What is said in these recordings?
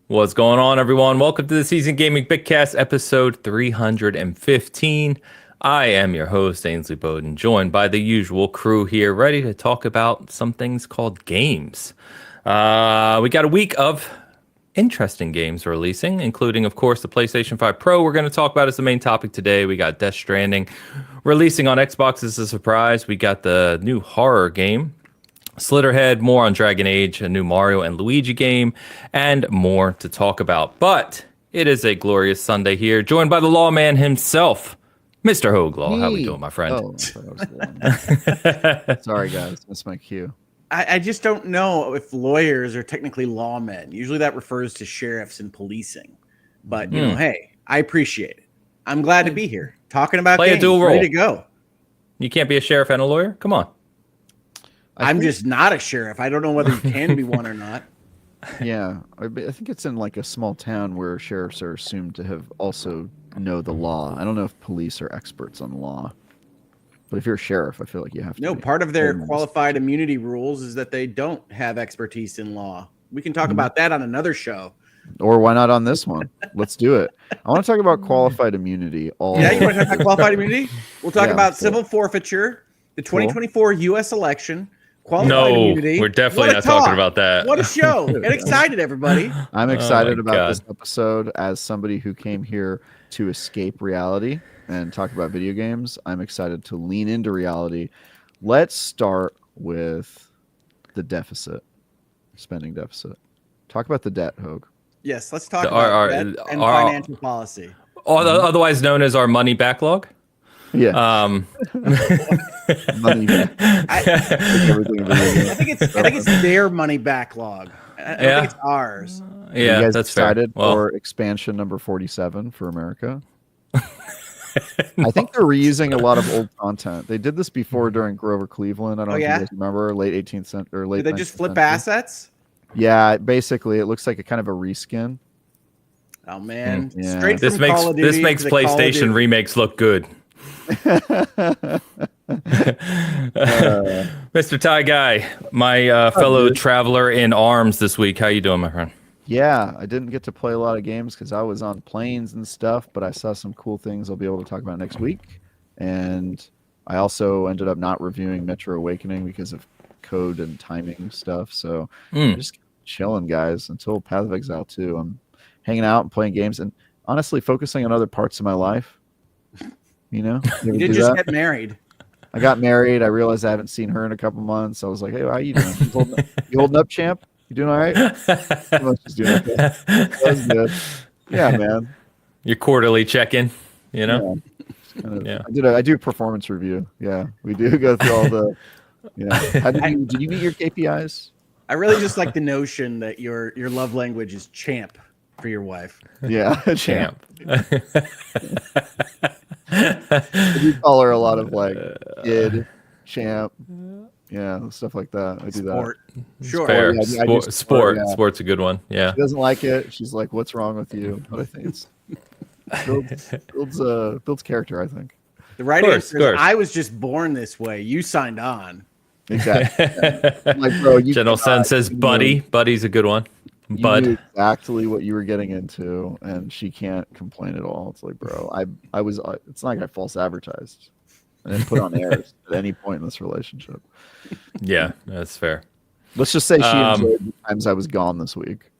What's going on, everyone? Welcome to the Season Gaming Bitcast, episode 315. I am your host, Ainsley Bowden, joined by the usual crew here, ready to talk about some things called games. We got a week of interesting games releasing, including, of course, the PlayStation 5 Pro. We're going to talk about as the main topic today. We got Death Stranding releasing on Xbox as a surprise. We got the new horror game, Slitterhead, more on Dragon Age, a new Mario and Luigi game, and more to talk about. But it is a glorious Sunday here, joined by the lawman himself, Mr. Hoglaw. How we doing, my friend? Oh, sorry, guys. That's my cue. I just don't know if lawyers are technically lawmen. Usually that refers to sheriffs and policing. But, you know, hey, I appreciate it. I'm glad to be here, talking about Play games, a dual role. ready to go. You can't be a sheriff and a lawyer? Come on. I'm just not a sheriff. I don't know whether you can be one or not. Yeah, I think it's in like a small town where sheriffs are assumed to have also know the law. I don't know if police are experts on the law, but if you're a sheriff, I feel like you have to. No, be. part of their qualified immunity rules is that they don't have expertise in law. We can talk about that on another show. Or why not on this one? Let's do it. I want to talk about qualified immunity. Yeah, you want to talk about qualified immunity? We'll talk about cool. civil forfeiture, the 2024 U.S. election. No, immunity. we're definitely not talking about that. What a show. Get excited, everybody. I'm excited about God. this episode as somebody who came here to escape reality and talk about video games. I'm excited to lean into reality. Let's start with the deficit, spending deficit. Talk about the debt, Hogue. Yes, let's talk about debt and financial policy. Otherwise known as our money backlog. Yeah. Money. I think it's their money backlog. I don't think it's ours. Yeah, you guys that's excited fair. Well, for expansion number 47 for America? I think they're reusing a lot of old content. They did this before during Grover Cleveland. I don't know if you guys remember, late 18th century or late. Did they just flip century. assets? Yeah, basically, it looks like a kind of a reskin. Oh man, Yeah. straight this from makes Call of Duty this makes to Call of PlayStation Duty. remakes look good. Mr. Ty Guy, my fellow traveler in arms this week. How you doing, my friend? Yeah, I didn't get to play a lot of games because I was on planes and stuff, but I saw some cool things I'll be able to talk about next week. And I also ended up not reviewing Metro Awakening because of code and timing stuff. So I'm just chilling, guys, until Path of Exile 2. I'm hanging out and playing games and honestly focusing on other parts of my life. You know, You did just get married. I got married. I realized I haven't seen her in a couple months. I was like, hey, how you doing? You holding up, champ? You doing all right? She's doing okay. That was good. Yeah, man. Your quarterly check-in, you know? Yeah. I do performance review. Yeah, we do go through all the. Yeah. Did you meet your KPIs? I really just like the notion that your love language is champ for your wife. Yeah, Champ. I do call her a lot of like kid, champ, yeah, stuff like that. I do Sport. that. Sure. Fair. Yeah, I do Sport. yeah. Sport's a good one. Yeah. She doesn't like it. She's like, "What's wrong with you?" But I think it's builds character. I think. The right Course, answer is I was just born this way. You signed on. Exactly. Yeah. I'm like, bro, General Sen says, "Buddy." Buddy's a good one. You Bud. knew exactly what you were getting into, and she can't complain at all. It's like, bro, I was. It's not like I false advertised. I didn't put on airs at any point in this relationship. Yeah, that's fair. Let's just say she enjoyed the times I was gone this week.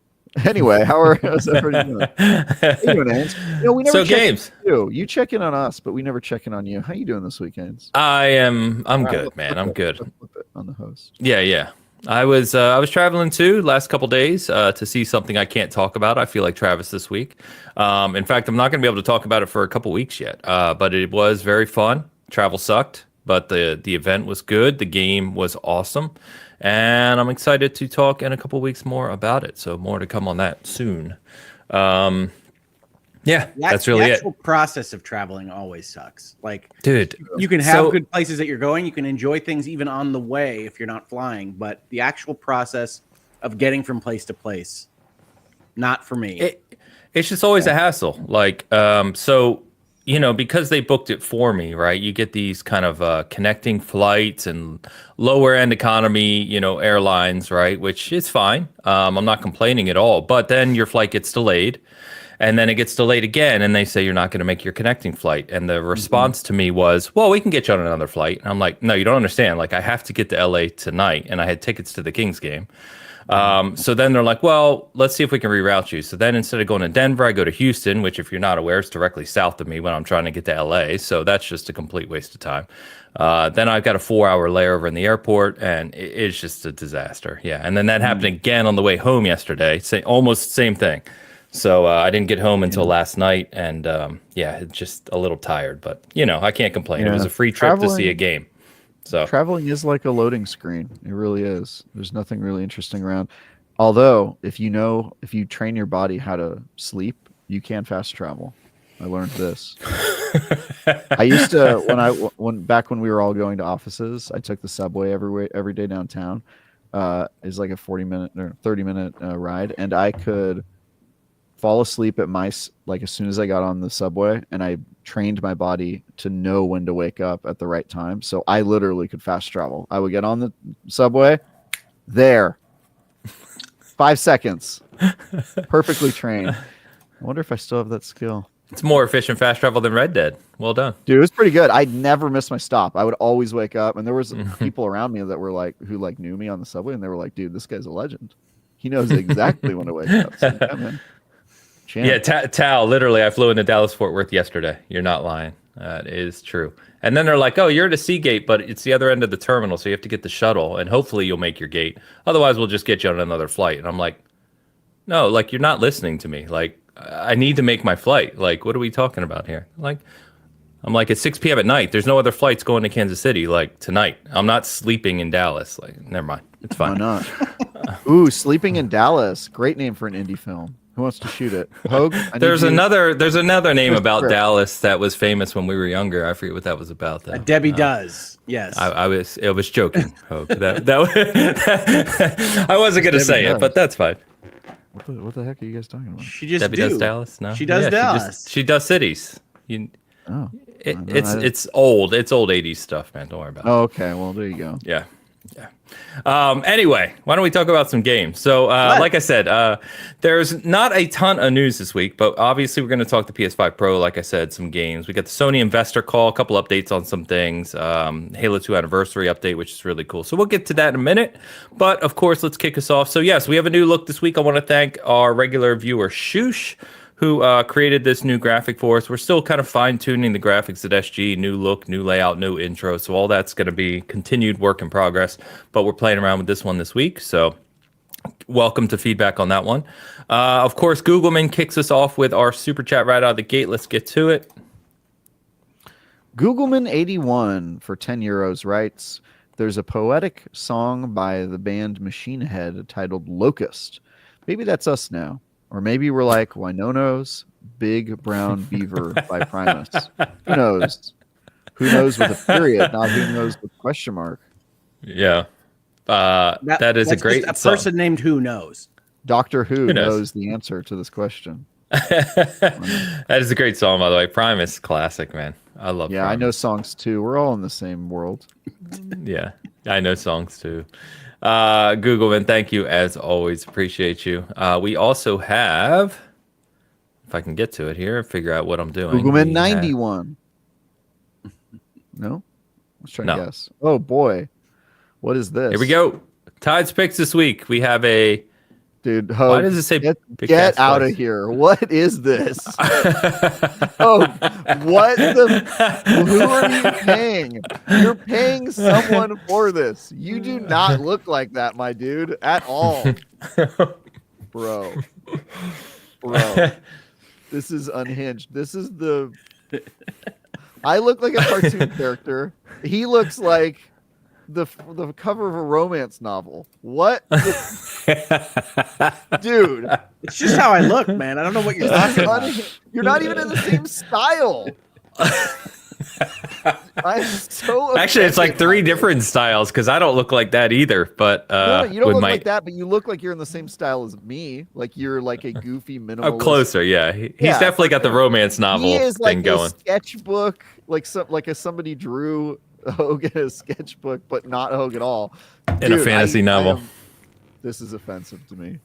Anyway, how's everybody doing? How you doing, Ains? You know, we never check games. in on you. You check in on us, but we never check in on you. How you doing this week, Ains? I'm good, man. I'm good. Flip it on the host. Yeah. I was traveling too last couple days to see something I can't talk about. I feel like Travis this week. In fact, I'm not going to be able to talk about it for a couple weeks yet. But it was very fun. Travel sucked, but the event was good. The game was awesome, and I'm excited to talk in a couple weeks more about it. So more to come on that soon. Yeah, that's really the it. actual process of traveling always sucks. Like, Dude, you can have good places that you're going. You can enjoy things even on the way if you're not flying. But the actual process of getting from place to place, not for me. It's just always a hassle. Like, so because they booked it for me, right? You get these kind of connecting flights and lower end economy, airlines, right? Which is fine. I'm not complaining at all. But then your flight gets delayed. And then it gets delayed again, and they say you're not going to make your connecting flight. And the response to me was, well, we can get you on another flight. And I'm like, no, you don't understand. Like, I have to get to LA tonight, and I had tickets to the Kings game. So then they're like, well, let's see if we can reroute you. So then instead of going to Denver, I go to Houston, which, if you're not aware, is directly south of me when I'm trying to get to LA. So that's just a complete waste of time. Then I've got a 4-hour layover in the airport, and it's just a disaster. Yeah. And then that happened again on the way home yesterday. Almost same thing. So I didn't get home until last night, and just a little tired. But I can't complain. It was a free trip to see a game. So traveling is like a loading screen. It really is. There's nothing really interesting around. Although, if you train your body how to sleep, you can fast travel. I learned this. I used to back when we were all going to offices. I took the subway every day downtown. It's like a 40-minute or 30-minute ride, and I could fall asleep as soon as I got on the subway, and I trained my body to know when to wake up at the right time. So I literally could fast travel. I would get on the subway, there, 5 seconds, perfectly trained. I wonder if I still have that skill. It's more efficient fast travel than Red Dead. Well done. Dude, it was pretty good. I never missed my stop. I would always wake up, and there was people around me that were who knew me on the subway, and they were like, dude, this guy's a legend. He knows exactly when to wake up. So, yeah, man. Yeah, Tal, literally, I flew into Dallas-Fort Worth yesterday. You're not lying. That is true. And then they're like, oh, you're at a Seagate, but it's the other end of the terminal, so you have to get the shuttle, and hopefully you'll make your gate. Otherwise, we'll just get you on another flight. And I'm like, no, you're not listening to me. I need to make my flight. What are we talking about here? I'm like, it's 6 p.m. at night. There's no other flights going to Kansas City, tonight. I'm not sleeping in Dallas. Never mind. It's fine. Why not? Ooh, Sleeping in Dallas. Great name for an indie film. Who wants to shoot it? Hogue? There's another name about Dallas that was famous when we were younger. I forget what that was about though. Debbie does. Yes. I was joking, Hogue. I wasn't gonna say it, but that's fine. What the heck are you guys talking about? She just Debbie does Dallas? No. She does Dallas. She does cities. It's old 80s stuff, man. Don't worry about it. Oh, okay. Well, there you go. Yeah. Anyway, why don't we talk about some games? So, like I said, there's not a ton of news this week, but obviously we're going to talk the PS5 Pro. Like I said, some games. We got the Sony investor call, a couple updates on some things, Halo 2 anniversary update, which is really cool. So we'll get to that in a minute. But of course, let's kick us off. So yes, we have a new look this week. I want to thank our regular viewer, Shoosh, who created this new graphic for us. We're still kind of fine-tuning the graphics at SG, new look, new layout, new intro. So all that's going to be continued work in progress. But we're playing around with this one this week. So welcome to feedback on that one. Of course, Googleman kicks us off with our super chat right out of the gate. Let's get to it. Googleman81 for 10 euros writes, there's a poetic song by the band Machine Head titled Locust. Maybe that's us now. Or maybe we're like Winono's Big Brown Beaver by Primus. Who knows? Who knows with a period, not who knows with question mark. Yeah. That is a great a person named Who Knows. Doctor Who knows the answer to this question. That is a great song, by the way. Primus, classic, man. I love Primus. I know songs too. We're all in the same world. Yeah, I know songs too. Googleman, thank you as always. Appreciate you. We also have, if I can get to it here, figure out what I'm doing. Googleman 91. No? Let's try to guess. Oh boy. What is this? Here we go. Tides picks this week. We have a dude. Why does it say get out of here? What is this? Oh, what the? Who are you paying? You're paying someone for this. You do not look like that, my dude, at all, bro. This is unhinged. This is the. I look like a cartoon character. He looks like the cover of a romance novel. What? Dude. It's just how I look, man. I don't know what you're talking about. You're not even in the same style. I'm so Actually, it's like offended by 3 this. different styles because I don't look like that either. But No, you don't with look my like that, but you look like you're in the same style as me. Like you're like a goofy minimalist. up closer, yeah, he's Yeah, definitely for got the sure. romance He novel is thing like a going sketchbook, like somebody drew Hogan a sketchbook, but not Hogan at all. in a Dude, fantasy novel. This is offensive to me.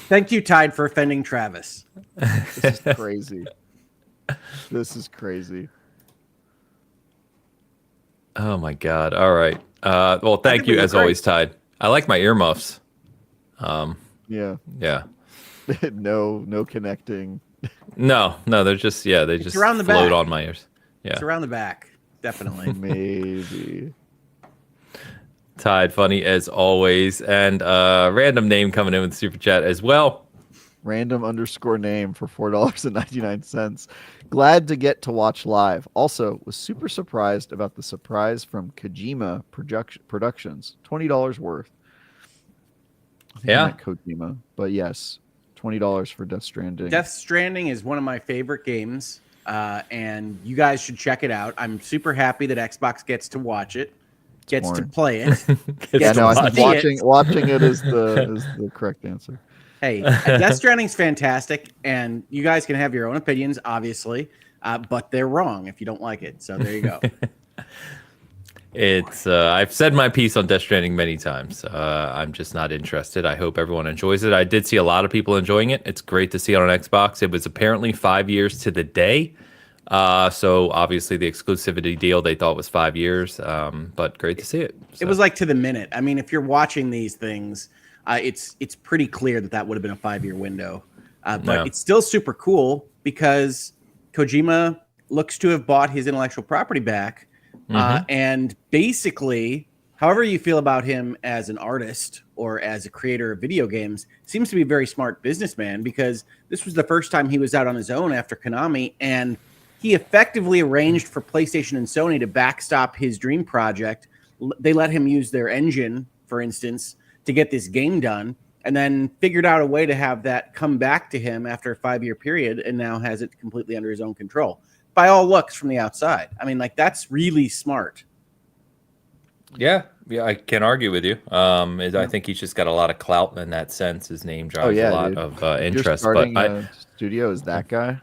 Thank you, Tide, for offending Travis. This is crazy. This is crazy. Oh my god! All right. Well, thank think we you look as always, great. Tide. I like my earmuffs. Yeah. Yeah. No connecting. No, they're just they just around the float back. on my ears. Yeah. It's around the back, definitely. Maybe. Tide, funny as always, and random name coming in with super chat as well. Random_name for $4.99. Glad to get to watch live. Also, was super surprised about the surprise from Kojima Productions. $20 worth. I think I meant Kojima, but yes, $20 for Death Stranding. Death Stranding is one of my favorite games, and you guys should check it out. I'm super happy that Xbox gets to watch it, gets to boring. play it. Yeah, no, I think see watching it is the correct answer. Hey, Death Stranding's fantastic, and you guys can have your own opinions, obviously, but they're wrong if you don't like it. So there you go. It's I've said my piece on Death Stranding many times. I'm just not interested. I hope everyone enjoys it. I did see a lot of people enjoying it. It's great to see it on Xbox. It was apparently 5 years to the day. So obviously the exclusivity deal they thought was 5 years. But great to see it. So. It was like to the minute. I mean, if you're watching these things, it's pretty clear that would have been a 5-year window. But it's still super cool because Kojima looks to have bought his intellectual property back. And basically, however you feel about him as an artist or as a creator of video games, seems to be a very smart businessman because this was the first time he was out on his own after Konami, and he effectively arranged for PlayStation and Sony to backstop his dream project. They let him use their engine, for instance, to get this game done, and then figured out a way to have that come back to him after a 5-year period, and now has it completely under his own control. By all looks from the outside. I mean, like, that's really smart. Yeah, I can't argue with you. I think he's just got a lot of clout in that sense. His name drives a lot of interest. You're starting but a studio as that guy,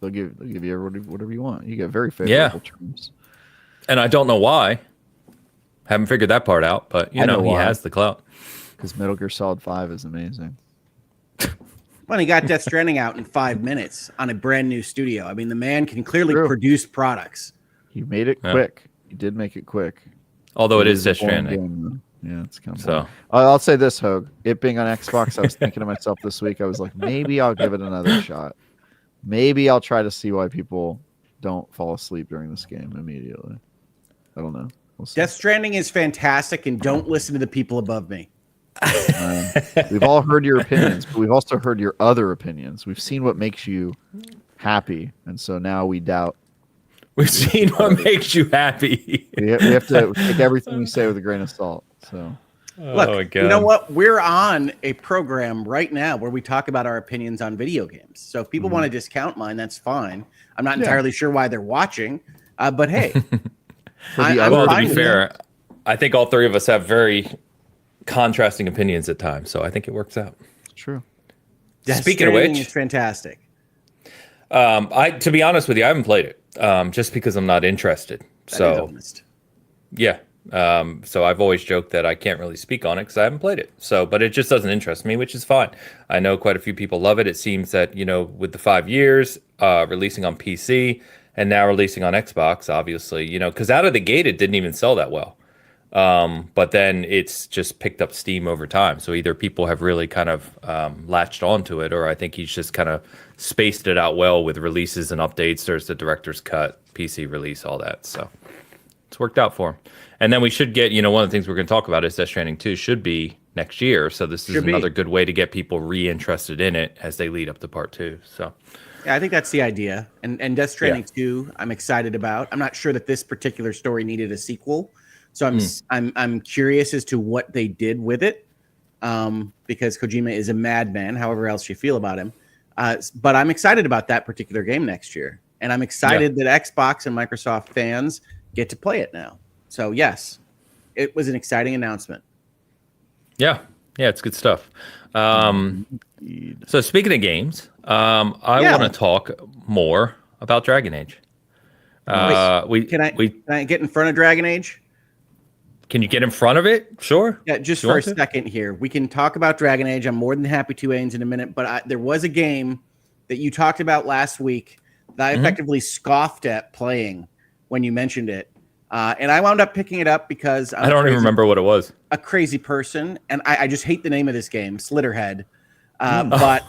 they'll give you whatever you want. You get very favorable terms. And I don't know why. Haven't figured that part out, but you know he has the clout. Because Metal Gear Solid 5 is amazing. Well, he got Death Stranding out in 5 minutes on a brand new studio. I mean, the man can clearly produce products. He made it quick. He did make it quick. Although it is Death Stranding. Yeah, it's kind of so. I'll say this, Hogue. It being on Xbox, I was thinking to myself this week, I was like, maybe I'll give it another shot. Maybe I'll try to see why people don't fall asleep during this game immediately. I don't know. We'll see. Death Stranding is fantastic, and don't listen to the people above me. We've all heard your opinions, but we've also heard your other opinions. We've seen what makes you happy, and so now we doubt. We've seen what makes you happy. we have to take everything we say with a grain of salt. So, look, you know what? We're on a program right now where we talk about our opinions on video games. So if people want to discount mine, that's fine. I'm not entirely sure why they're watching, but hey. To be fair, I think all three of us have very contrasting opinions at times, so I think it works out. True. Speaking of which, it's fantastic. To be honest with you, I haven't played it just because I'm not interested. So I've always joked that I can't really speak on it because I haven't played it. So, but it just doesn't interest me, which is fine. I know quite a few people love it. It seems that with the 5 years releasing on PC and now releasing on Xbox, obviously, because out of the gate it didn't even sell that well. But then it's just picked up steam over time. So either people have really kind of latched onto it, or I think he's just kind of spaced it out well with releases and updates. There's the director's cut, PC release, all that. So it's worked out for him. And then we should get, one of the things we're going to talk about is Death Stranding 2 should be next year. So this is another good way to get people re-interested in it as they lead up to part 2. So yeah, I think that's the idea. And Death Stranding 2, I'm excited about. I'm not sure that this particular story needed a sequel. So I'm curious as to what they did with it, because Kojima is a madman, however else you feel about him. But I'm excited about that particular game next year. And I'm excited that Xbox and Microsoft fans get to play it now. So, yes, it was an exciting announcement. Yeah, it's good stuff. So speaking of games, I want to talk more about Dragon Age. Can I get in front of Dragon Age? Can you get in front of it? Sure. Yeah, just for a second here. We can talk about Dragon Age. I'm more than happy to, Ains, in a minute. But there was a game that you talked about last week that I effectively scoffed at playing when you mentioned it. And I wound up picking it up because I don't even remember what it was. A crazy person. And I just hate the name of this game, Slitterhead. But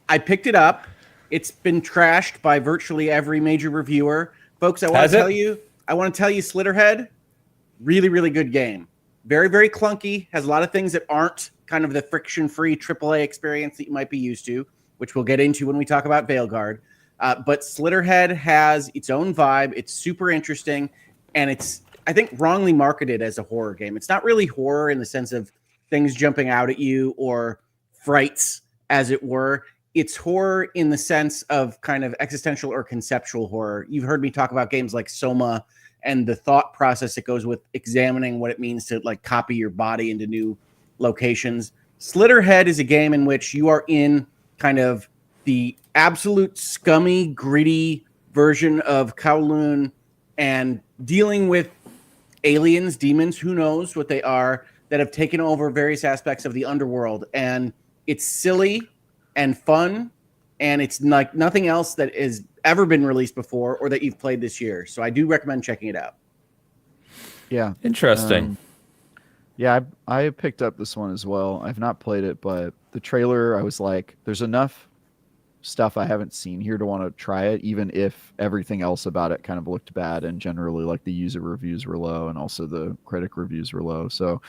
I picked it up. It's been trashed by virtually every major reviewer. Folks, I want to tell you, Slitterhead, really, really good game. Very, very clunky. Has a lot of things that aren't kind of the friction-free AAA experience that you might be used to, which we'll get into when we talk about Veilguard. But Slitterhead has its own vibe. It's super interesting, and it's, I think, wrongly marketed as a horror game. It's not really horror in the sense of things jumping out at you or frights, as it were. It's horror in the sense of kind of existential or conceptual horror. You've heard me talk about games like Soma and the thought process that goes with examining what it means to like copy your body into new locations. Slitterhead is a game in which you are in kind of the absolute scummy, gritty version of Kowloon and dealing with aliens, demons, who knows what they are, that have taken over various aspects of the underworld. And it's silly and fun, and it's like nothing else that has ever been released before or that you've played this year. So I do recommend checking it out. Yeah. Interesting. I picked up this one as well. I've not played it, but the trailer, I was like, there's enough stuff I haven't seen here to want to try it, even if everything else about it kind of looked bad and generally like the user reviews were low and also the critic reviews were low. So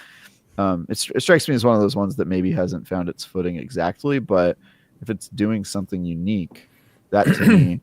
it strikes me as one of those ones that maybe hasn't found its footing exactly, but if it's doing something unique, that to me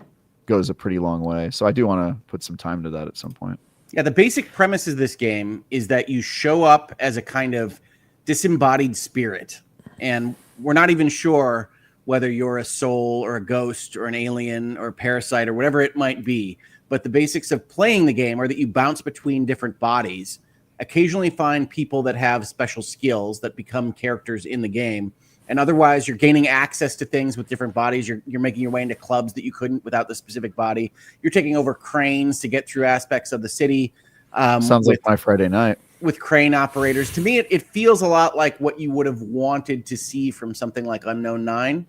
goes a pretty long way. So I do want to put some time to that at some point. Yeah, the basic premise of this game is that you show up as a kind of disembodied spirit, and we're not even sure whether you're a soul or a ghost or an alien or a parasite or whatever it might be. But the basics of playing the game are that you bounce between different bodies, occasionally find people that have special skills that become characters in the game. And otherwise, you're gaining access to things with different bodies. You're making your way into clubs that you couldn't without the specific body. You're taking over cranes to get through aspects of the city. Sounds like my Friday night. With crane operators. To me, it feels a lot like what you would have wanted to see from something like Unknown 9.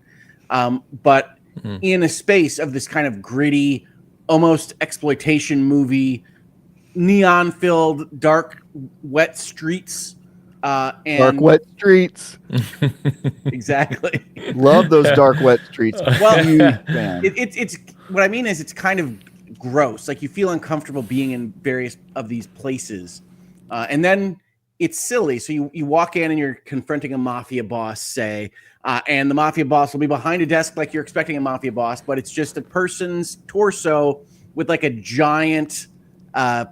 But in a space of this kind of gritty, almost exploitation movie, neon-filled, dark, wet streets. Dark wet streets. Exactly. Love those dark wet streets. Well, it's what I mean is it's kind of gross. Like you feel uncomfortable being in various of these places, and then it's silly. So you walk in and you're confronting a mafia boss, say, and the mafia boss will be behind a desk like you're expecting a mafia boss, but it's just a person's torso with like a giant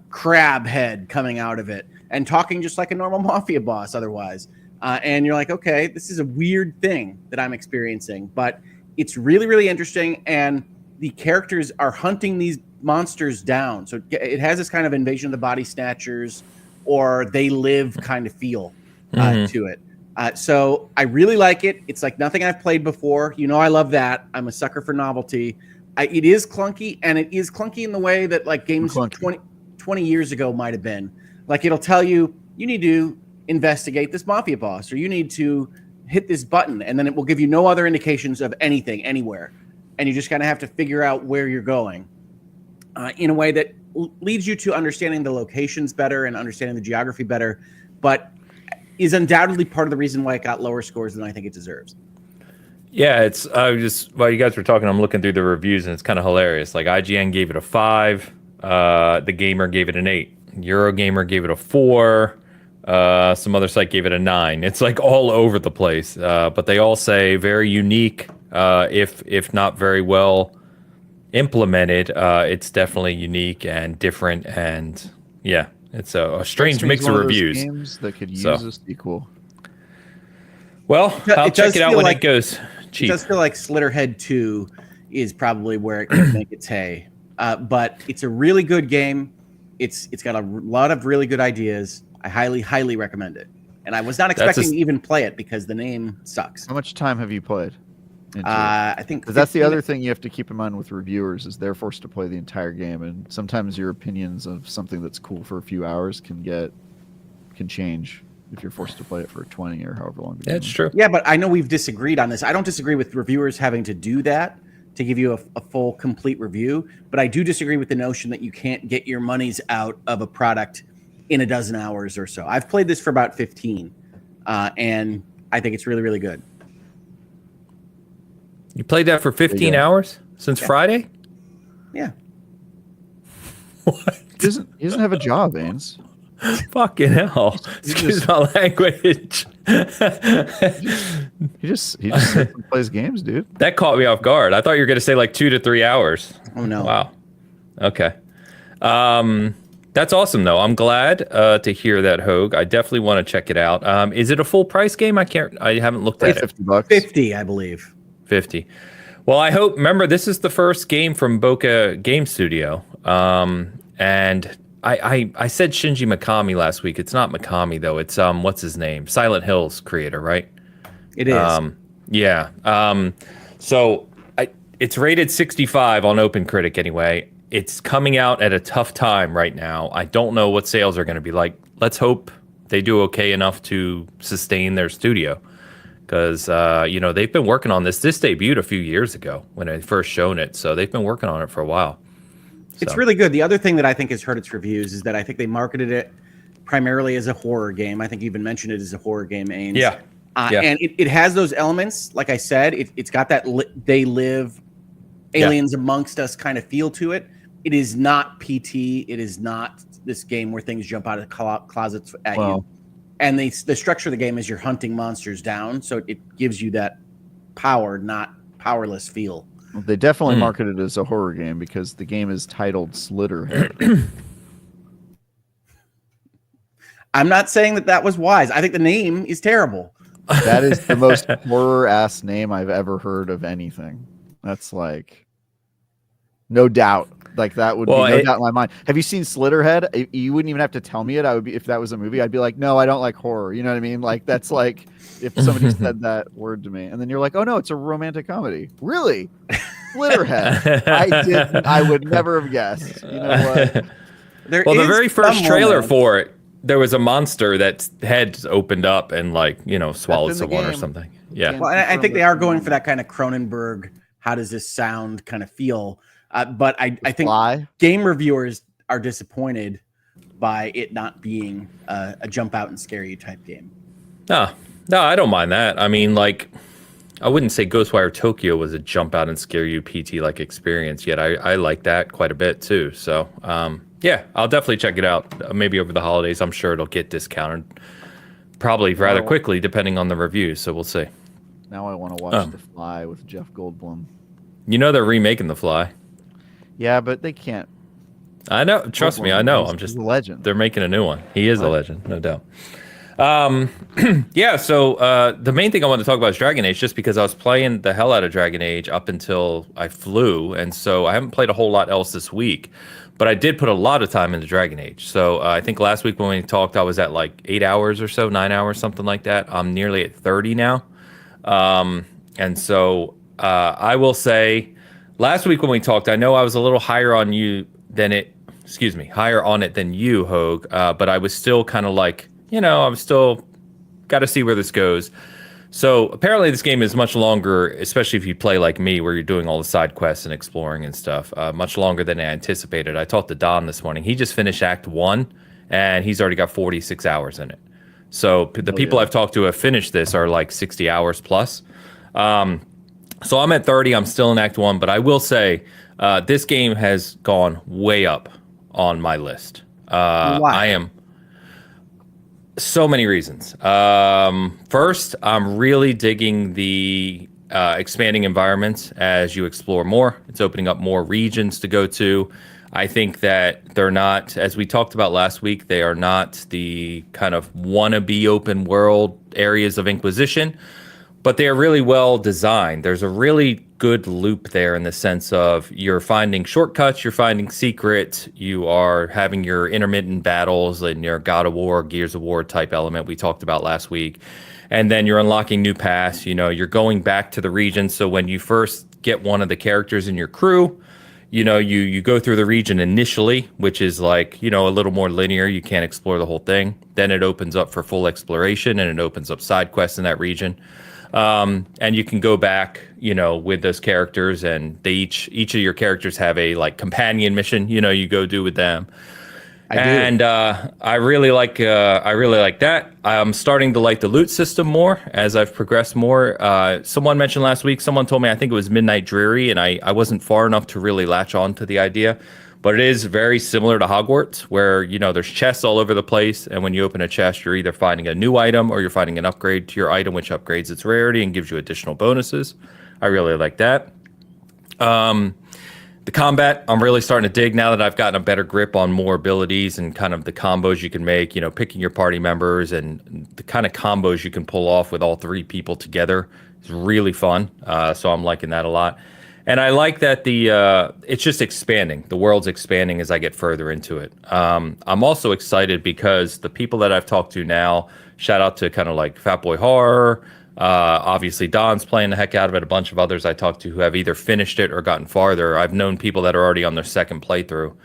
crab head coming out of it. And talking just like a normal mafia boss otherwise. And you're like, okay, this is a weird thing that I'm experiencing. But it's really, really interesting. And the characters are hunting these monsters down. So it has this kind of Invasion of the Body Snatchers or They Live kind of feel to it. So I really like it. It's like nothing I've played before. You know, I love that. I'm a sucker for novelty. It is clunky, and it is clunky in the way that like games 20 years ago might have been. Like it'll tell you, you need to investigate this mafia boss, or you need to hit this button, and then it will give you no other indications of anything anywhere. And you just kind of have to figure out where you're going in a way that leads you to understanding the locations better and understanding the geography better, but is undoubtedly part of the reason why it got lower scores than I think it deserves. Yeah, while you guys were talking, I'm looking through the reviews, and it's kind of hilarious. Like IGN gave it a 5, The Gamer gave it an 8. Eurogamer gave it a 4. Some other site gave it a 9. It's like all over the place, but they all say very unique. If not very well implemented, it's definitely unique and different. And yeah, it's a strange mix of reviews. Games that could use a sequel. Well, I'll check it out when it goes It does feel like Slitterhead 2 is probably where it can make its hay. But it's a really good game. It's got a lot of really good ideas. I highly, highly recommend it. And I was not expecting to even play it because the name sucks. How much time have you played? I think because that's the other thing you have to keep in mind with reviewers is they're forced to play the entire game, and sometimes your opinions of something that's cool for a few hours can change if you're forced to play it for 20 or however long. That's true. Yeah, but I know we've disagreed on this. I don't disagree with reviewers having to do that to give you a full, complete review, but I do disagree with the notion that you can't get your money's out of a product in a dozen hours or so. I've played this for about 15, and I think it's really, really good. You played that for 15 hours since Friday? Yeah. What? He doesn't have a job, Ains. Fucking hell. Excuse my language. He just sits and plays games, dude. That caught me off guard. I thought you were going to say like 2 to 3 hours. Oh, no. Wow. Okay. That's awesome, though. I'm glad to hear that, Hogue. I definitely want to check it out. Is it a full price game? I haven't looked at it. $50. 50, I believe. 50. Well, I hope. Remember, this is the first game from Boca Game Studio, and I said Shinji Mikami last week. It's not Mikami though. It's what's his name? Silent Hill's creator, right? It is. Yeah. So it's rated 65 on OpenCritic anyway. It's coming out at a tough time right now. I don't know what sales are going to be like. Let's hope they do okay enough to sustain their studio. Because, they've been working on this. This debuted a few years ago when I first shown it. So they've been working on it for a while. It's really good. The other thing that I think has hurt its reviews is that I think they marketed it primarily as a horror game. I think you even mentioned it as a horror game, Ains. Yeah. And it has those elements. Like I said, it's got that they live aliens amongst us kind of feel to it. It is not PT. It is not this game where things jump out of closets at you. And the structure of the game is you're hunting monsters down, so it gives you that power, not powerless feel. Well, they definitely marketed it as a horror game because the game is titled Slitterhead. I'm not saying that was wise. I think the name is terrible. That is the most horror-ass name I've ever heard of anything. That's like, no doubt. Like that would be no doubt in my mind. Have you seen Slitterhead? You wouldn't even have to tell me it. I would be if that was a movie. I'd be like, no, I don't like horror. You know what I mean? Like that's like if somebody said that word to me, and then you're like, oh no, it's a romantic comedy. Really? Slitterhead. I would never have guessed. You know what? The very first trailer for it, there was a monster that's head opened up and swallowed someone or something. Yeah. Well, I think they are going for that kind of Cronenberg. How does this sound? Kind of feel. But I think game reviewers are disappointed by it not being a jump out and scare you type game. No, I don't mind that. I mean, I wouldn't say Ghostwire Tokyo was a jump out and scare you PT like experience yet. I like that quite a bit too. So yeah, I'll definitely check it out. Maybe over the holidays, I'm sure it'll get discounted probably rather quickly depending on the reviews. So we'll see. Now I want to watch The Fly with Jeff Goldblum. They're remaking The Fly. Yeah, but they can't. I know. Trust me, I know. I'm just a legend. They're making a new one. He is a legend, no doubt. Yeah. So the main thing I wanted to talk about is Dragon Age, just because I was playing the hell out of Dragon Age up until I flew, and so I haven't played a whole lot else this week. But I did put a lot of time into Dragon Age. So I think last week when we talked, I was at like 8 hours or so, 9 hours, something like that. I'm nearly at 30 now, and so I will say. Last week when we talked, I know I was a little higher on it than you, Hogue. But I was still kind of like, I'm still got to see where this goes. So apparently this game is much longer, especially if you play like me, where you're doing all the side quests and exploring and stuff, much longer than I anticipated. I talked to Don this morning. He just finished Act 1, and he's already got 46 hours in it. So the people I've talked to have finished this are like 60 hours plus. So I'm at 30. I'm still in Act 1, but I will say this game has gone way up on my list. Why? I am so many reasons. First, I'm really digging the expanding environments as you explore more. It's opening up more regions to go to. I think that they're not, as we talked about last week, they are not the kind of wannabe open world areas of Inquisition. but they are really well designed. There's a really good loop there in the sense of you're finding shortcuts, you're finding secrets, you are having your intermittent battles and your God of War, Gears of War type element we talked about last week. And then you're unlocking new paths, you're going back to the region. So when you first get one of the characters in your crew, you go through the region initially, which is like, a little more linear. You can't explore the whole thing. Then it opens up for full exploration and it opens up side quests in that region. And you can go back, with those characters, and they each of your characters have a like companion mission, you go do with them. I really like that. I'm starting to like the loot system more as I've progressed more. Someone mentioned last week, someone told me, I think it was Midnight Dreary, and I wasn't far enough to really latch on to the idea. But it is very similar to Hogwarts, where, there's chests all over the place. And when you open a chest, you're either finding a new item or you're finding an upgrade to your item, which upgrades its rarity and gives you additional bonuses. I really like that. The combat, I'm really starting to dig now that I've gotten a better grip on more abilities and kind of the combos you can make, picking your party members and the kind of combos you can pull off with all three people together is really fun. So I'm liking that a lot. And I like that it's just expanding. The world's expanding as I get further into it. I'm also excited because the people that I've talked to now, shout out to kind of like Fatboy Horror, obviously Don's playing the heck out of it, a bunch of others I talked to who have either finished it or gotten farther. I've known people that are already on their second playthrough.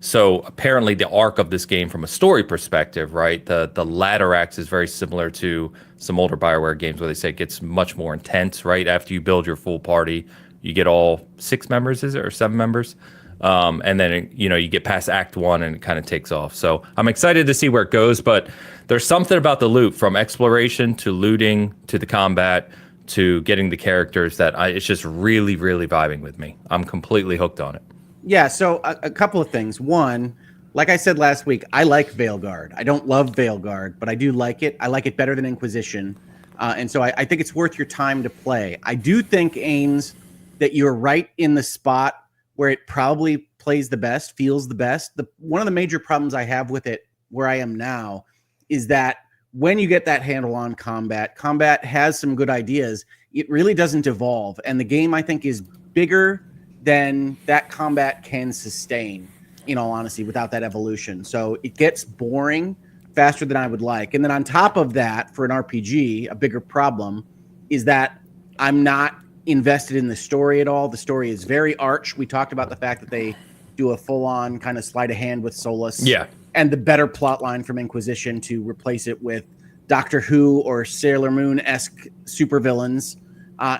So apparently the arc of this game from a story perspective, right? The latter acts is very similar to some older BioWare games where they say it gets much more intense, right? After you build your full party, you get all 6 members, is it, or 7 members? And then, you get past Act 1 and it kind of takes off. So I'm excited to see where it goes, but there's something about the loot, from exploration to looting to the combat to getting the characters, that it's just really, really vibing with me. I'm completely hooked on it. Yeah, so a couple of things. One, like I said last week, I like Veilguard. I don't love Veilguard, but I do like it. I like it better than Inquisition. And so I think it's worth your time to play. I do think, Ains, that you're right in the spot where it probably plays the best, feels the best. One of the major problems I have with it where I am now is that when you get that handle on combat has some good ideas. It really doesn't evolve. And the game, I think, is bigger than that combat can sustain, in all honesty, without that evolution. So it gets boring faster than I would like. And then on top of that, for an RPG, a bigger problem is that I'm not invested in the story at all. The story is very arch. We talked about the fact that they do a full-on kind of sleight of hand with Solus. Yeah. And the better plot line from Inquisition to replace it with Doctor Who or Sailor Moon-esque supervillains.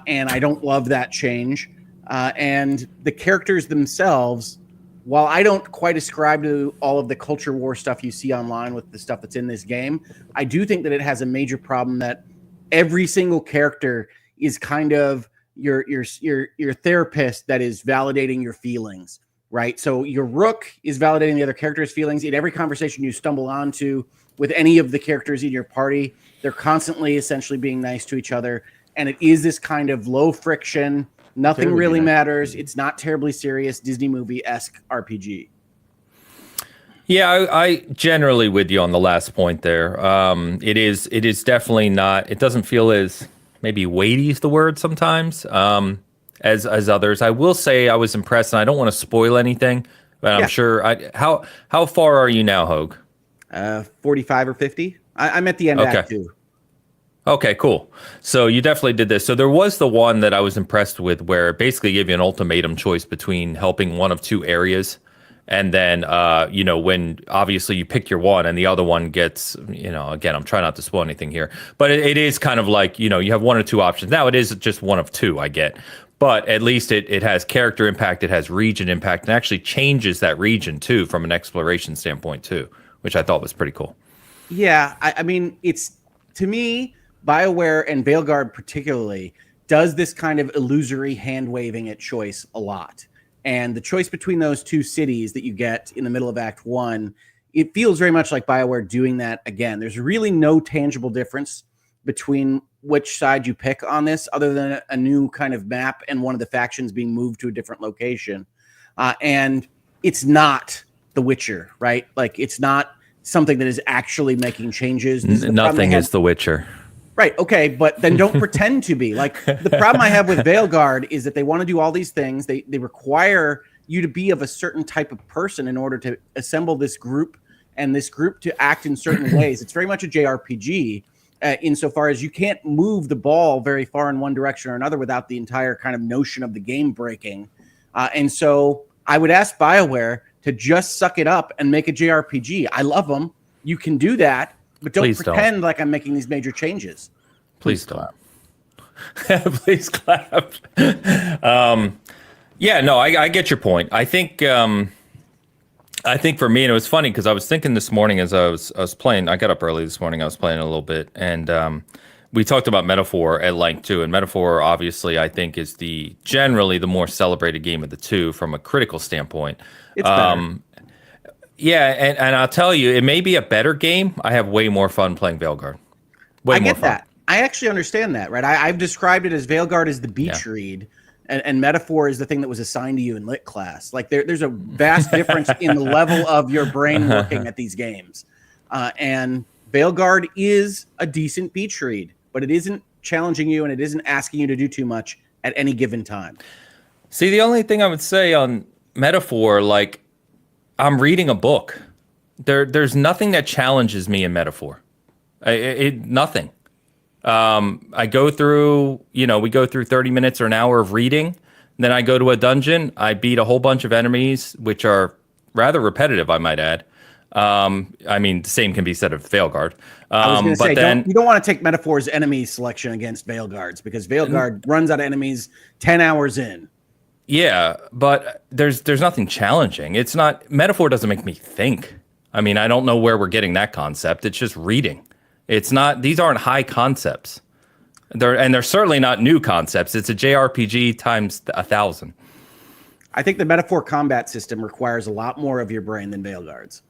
And I don't love that change. And the characters themselves, while I don't quite ascribe to all of the culture war stuff you see online with the stuff that's in this game, I do think that it has a major problem that every single character is kind of your therapist that is validating your feelings, right? So your Rook is validating the other character's feelings. In every conversation you stumble onto with any of the characters in your party, they're constantly essentially being nice to each other. And it is this kind of low friction, nothing really matters. It's not terribly serious, Disney movie-esque RPG. Yeah, I generally with you on the last point there. It is definitely not, it doesn't feel as maybe weighty is the word sometimes, as others. I will say I was impressed, and I don't want to spoil anything, but I'm sure. How far are you now, Hogue? 45 or 50. I'm at the end of Act 2. Okay, cool. So you definitely did this. So there was the one that I was impressed with where it basically gave you an ultimatum choice between helping one of 2 areas. And then, when obviously you pick your one and the other one gets, again, I'm trying not to spoil anything here, but it is kind of like, you have 1 or 2 options. Now it is just 1 of 2, I get. But at least it has character impact, it has region impact, and actually changes that region too from an exploration standpoint too, which I thought was pretty cool. Yeah, I mean, it's, to me, BioWare and Veilguard particularly does this kind of illusory hand-waving at choice a lot. And the choice between those 2 cities that you get in the middle of Act 1, it feels very much like BioWare doing that again. There's really no tangible difference between which side you pick on this, other than a new kind of map and one of the factions being moved to a different location. And it's not The Witcher, right? Like, it's not something that is actually making changes. Nothing is The Witcher. Right. Okay. But then don't pretend to be. Like, the problem I have with Veilguard is that they want to do all these things. They require you to be of a certain type of person in order to assemble this group and this group to act in certain ways. It's very much a JRPG insofar as you can't move the ball very far in one direction or another without the entire kind of notion of the game breaking. And so I would ask BioWare to just suck it up and make a JRPG. I love them. You can do that. But don't pretend like I'm making these major changes. Please don't. Please clap. Yeah, no, I get your point. I think for me, and it was funny because I was thinking this morning as I was playing. I got up early this morning. I was playing a little bit, and we talked about Metaphor at length too. And Metaphor, obviously, I think is generally the more celebrated game of the two from a critical standpoint. It's better. Yeah, and I'll tell you, it may be a better game. I have way more fun playing Veilguard. I get that. I actually understand that, right? I've described it as Veilguard is the beach read, and Metaphor is the thing that was assigned to you in lit class. Like there's a vast difference in the level of your brain working at these games. And Veilguard is a decent beach read, but it isn't challenging you and it isn't asking you to do too much at any given time. See, the only thing I would say on Metaphor, like, I'm reading a book. There's nothing that challenges me in Metaphor. Nothing. I go through, we go through 30 minutes or an hour of reading. Then I go to a dungeon. I beat a whole bunch of enemies, which are rather repetitive, I might add. I mean, the same can be said of Veilguard. I was going to say, you don't want to take Metaphor's enemy selection against Veilguard's because Veilguard runs out of enemies 10 hours in. Yeah, but there's nothing challenging. It's not, Metaphor doesn't make me think. I mean, I don't know where we're getting that concept. It's just reading. It's not, these aren't high concepts. They're certainly not new concepts. It's a JRPG times 1,000. I think the Metaphor combat system requires a lot more of your brain than Veilguard's.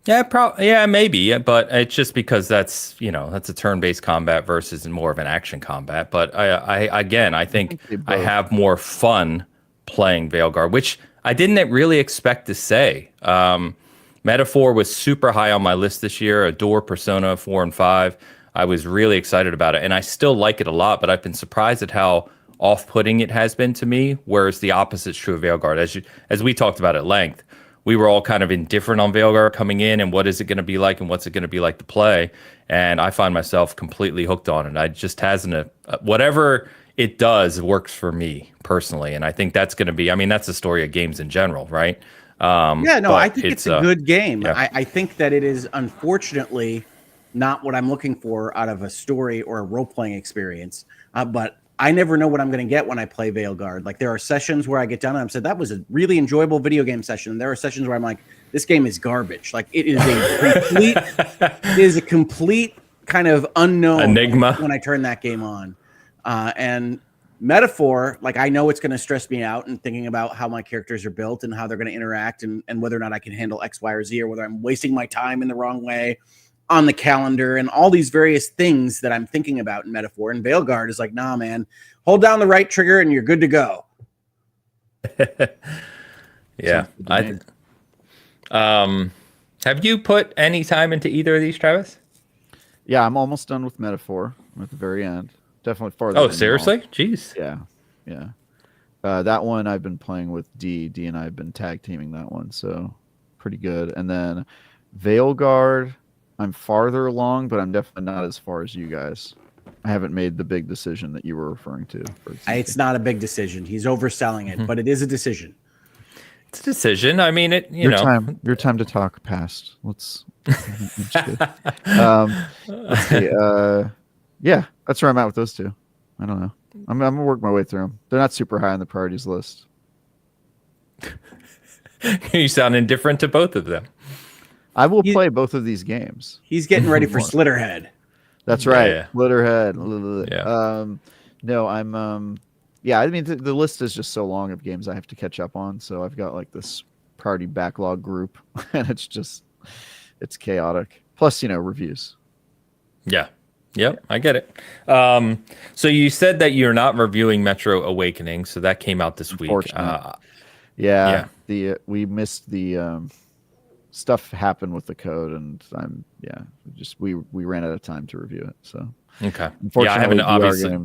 Yeah, maybe, but it's just because that's a turn-based combat versus more of an action combat. But I think I have more fun playing Veilguard, which I didn't really expect to say. Metaphor was super high on my list this year. Adore Persona 4 and 5. I was really excited about it, and I still like it a lot. But I've been surprised at how off-putting it has been to me. Whereas the opposite is true of Veilguard, as we talked about at length. We were all kind of indifferent on Veilguard coming in and what is it going to be like and what's it going to be like to play. And I find myself completely hooked on it. I just whatever it does works for me personally. And I think that's going to be, that's the story of games in general, right? I think it's a good game. Yeah. I think that it is unfortunately not what I'm looking for out of a story or a role-playing experience. But I never know what I'm going to get when I play Veilguard. Like there are sessions where I get done and I'm said that was a really enjoyable video game session. And there are sessions where I'm like, this game is garbage. Like it is a complete kind of unknown enigma when I turn that game on. And Metaphor, like I know it's going to stress me out and thinking about how my characters are built and how they're going to interact and whether or not I can handle X, Y, or Z, or whether I'm wasting my time in the wrong way on the calendar and all these various things that I'm thinking about in Metaphor. And Veilguard is like, nah, man, hold down the right trigger and you're good to go. Yeah. Have you put any time into either of these, Travis? Yeah, I'm almost done with Metaphor. I'm at the very end. Definitely farther. Oh, seriously? Jeez. Yeah. That one I've been playing with D. D and I have been tag teaming that one, so pretty good. And then Veilguard, I'm farther along, but I'm definitely not as far as you guys. I haven't made the big decision that you were referring to. It's not a big decision. He's overselling it, but it is a decision. It's a decision. I mean, your time to talk passed. Let's see. Yeah, that's where I'm at with those two. I don't know. I'm gonna work my way through them. They're not super high on the priorities list. You sound indifferent to both of them. I will play both of these games. He's getting ready for Slitterhead. That's right. Yeah. Slitterhead. Yeah. No, I'm I mean the list is just so long of games I have to catch up on, so I've got like this priority backlog group and it's chaotic. Plus, reviews. Yeah. Yep, I get it. So you said that you're not reviewing Metro Awakening, so that came out this week. We missed the stuff happened with the code, and we ran out of time to review it. So okay, unfortunately, I haven't obviously.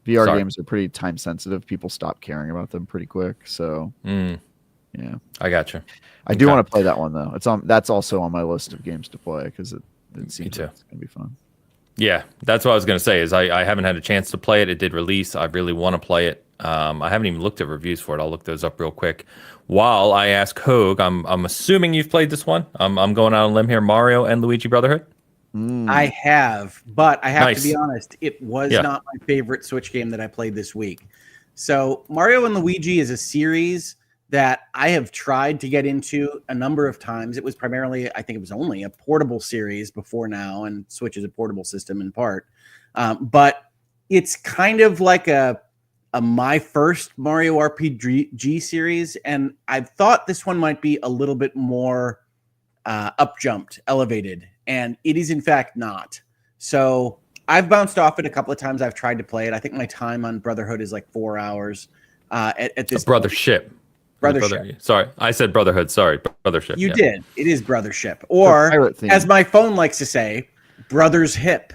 VR games are pretty time sensitive. People stop caring about them pretty quick. So yeah, I got you. I do want to play that one though. That's also on my list of games to play because it seems like it's gonna be fun. Yeah, that's what I was gonna say. Is I haven't had a chance to play it. It did release. I really want to play it. I haven't even looked at reviews for it. I'll look those up real quick. While I ask Hogue, I'm assuming you've played this one. I'm going out on a limb here. Mario and Luigi Brotherhood. I have, but I have to be honest. It was not my favorite Switch game that I played this week. So Mario and Luigi is a series that I have tried to get into a number of times. It was primarily, I think it was only a portable series before now, and Switch is a portable system in part. But it's kind of like a my first Mario RPG series, and I thought this one might be a little bit more up-jumped, elevated, and it is in fact not. So I've bounced off it a couple of times. I've tried to play it. I think my time on Brotherhood is like 4 hours at this Brothership. Brothership. Sorry, I said Brotherhood. Sorry, Brothership. You did. It is Brothership. Or, as my phone likes to say, Brother's Hip.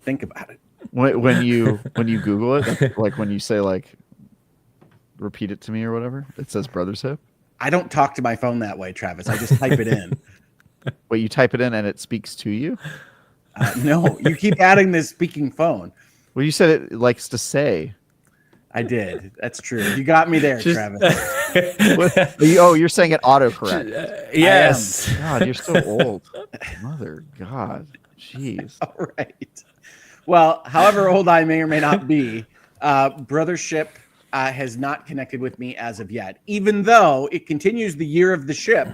Think about it. When you Google it, like when you say like, repeat it to me or whatever, it says Brother's Hip. I don't talk to my phone that way, Travis. I just type it in. Wait, you type it in and it speaks to you? No, you keep adding this speaking phone. Well, you said it likes to say. I did. That's true. You got me there, Travis. You're saying it autocorrect. Yes. God, you're so old. Mother God. Jeez. All right. Well, however old I may or may not be, Brothership has not connected with me as of yet, even though it continues the year of the ship,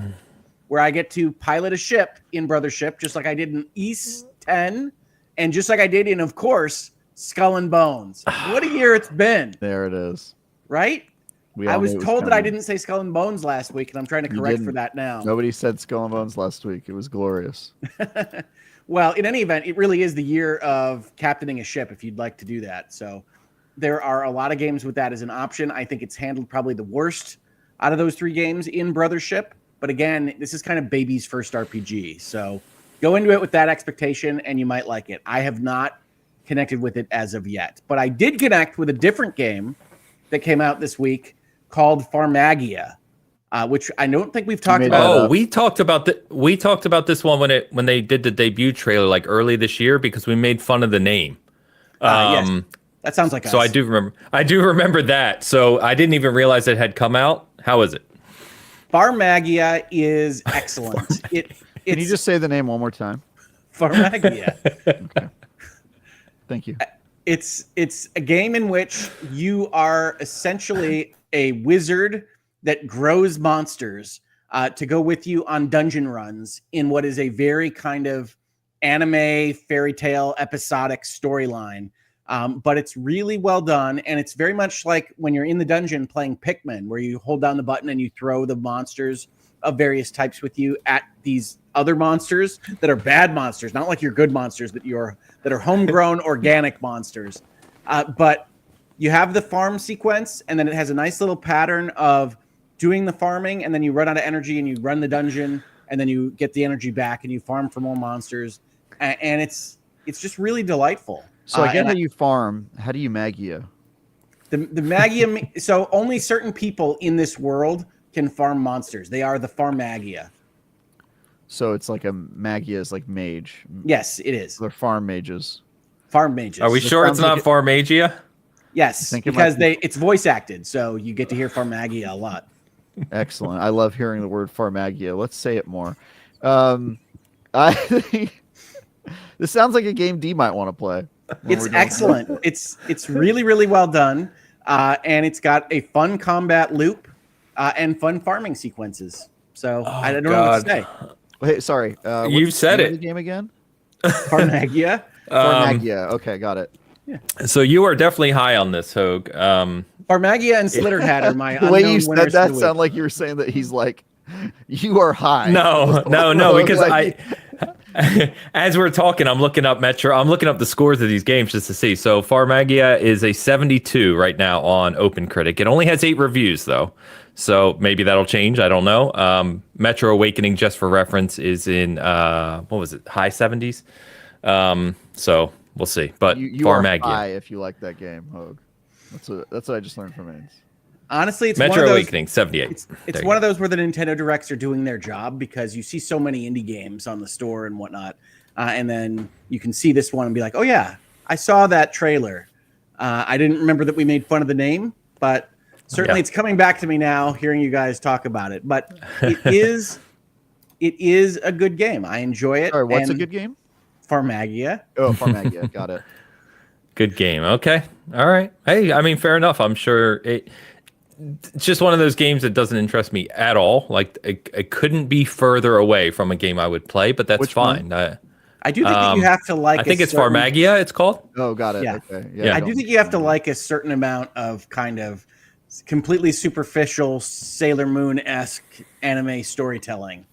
where I get to pilot a ship in Brothership, just like I did in East 10, and just like I did in, of course, Skull and Bones. What a year it's been. There it is. Right? I was told that I didn't say Skull and Bones last week, and I'm trying to correct for that now. Nobody said Skull and Bones last week. It was glorious. Well, in any event, it really is the year of captaining a ship, if you'd like to do that. So there are a lot of games with that as an option. I think it's handled probably the worst out of those 3 games in Brothership. But again, this is kind of baby's first RPG. So go into it with that expectation, and you might like it. I have not connected with it as of yet, but I did connect with a different game that came out this week called Farmagia, which I don't think we've talked about. Oh, we talked about this one when they did the debut trailer like early this year because we made fun of the name. Yes, that sounds like us. So I do remember that. So I didn't even realize it had come out. How is it? Farmagia is excellent. Can you just say the name one more time? Farmagia. Okay. Thank you. It's a game in which you are essentially a wizard that grows monsters to go with you on dungeon runs in what is a very kind of anime, fairy tale, episodic storyline. But it's really well done, and it's very much like when you're in the dungeon playing Pikmin, where you hold down the button and you throw the monsters of various types with you at these other monsters that are bad monsters, not like your good monsters that are homegrown organic monsters. But you have the farm sequence, and then it has a nice little pattern of doing the farming, and then you run out of energy and you run the dungeon, and then you get the energy back and you farm for more monsters, and it's just really delightful. So I get how you farm. How do you Magia? The Magia. So only certain people in this world can farm monsters. They are the Farmagia. So it's like a Magia is like mage. Yes, it is. They're farm mages. Farm mages. Are we sure it's not Farmagia? Yes, because it's voice acted, so you get to hear Farmagia a lot. Excellent. I love hearing the word Farmagia. Let's say it more. I think this sounds like a game D might want to play. It's excellent. It's really, really well done, and it's got a fun combat loop and fun farming sequences. So I don't know what to say. Hey, sorry. You said it. The game again? Farmagia. Farmagia. Okay, got it. Yeah. So you are definitely high on this, Hogue. Farmagia and Slitterhead are my the way you said that sounded like you were saying that he's like, you are high. No, because like, as we're talking, I'm looking up the scores of these games just to see. So Farmagia is a 72 right now on OpenCritic. It only has 8 reviews though. So maybe that'll change. I don't know. Metro Awakening, just for reference, is in what was it, high 70s. So we'll see. But you are Farmagia, high if you like that game, Hogue. That's what I just learned from Ains. Honestly, it's Metro one of those, Awakening 78. It's one of those where the Nintendo Directs are doing their job, because you see so many indie games on the store and whatnot, and then you can see this one and be like, oh yeah, I saw that trailer. I didn't remember that we made fun of the name, but certainly it's coming back to me now hearing you guys talk about it. But it is a good game. I enjoy it. Sorry, what's a good game? Farmagia. Oh, Farmagia. Got it. Good game. Okay. All right. Hey, I mean, fair enough. I'm sure it's just one of those games that doesn't interest me at all. Like, it couldn't be further away from a game I would play, but that's fine. I do think that you have to like. I think it's Farmagia. It's called. Oh, got it. Yeah. Okay. Yeah. I do think you have to like a certain amount of kind of completely superficial Sailor Moon-esque anime storytelling.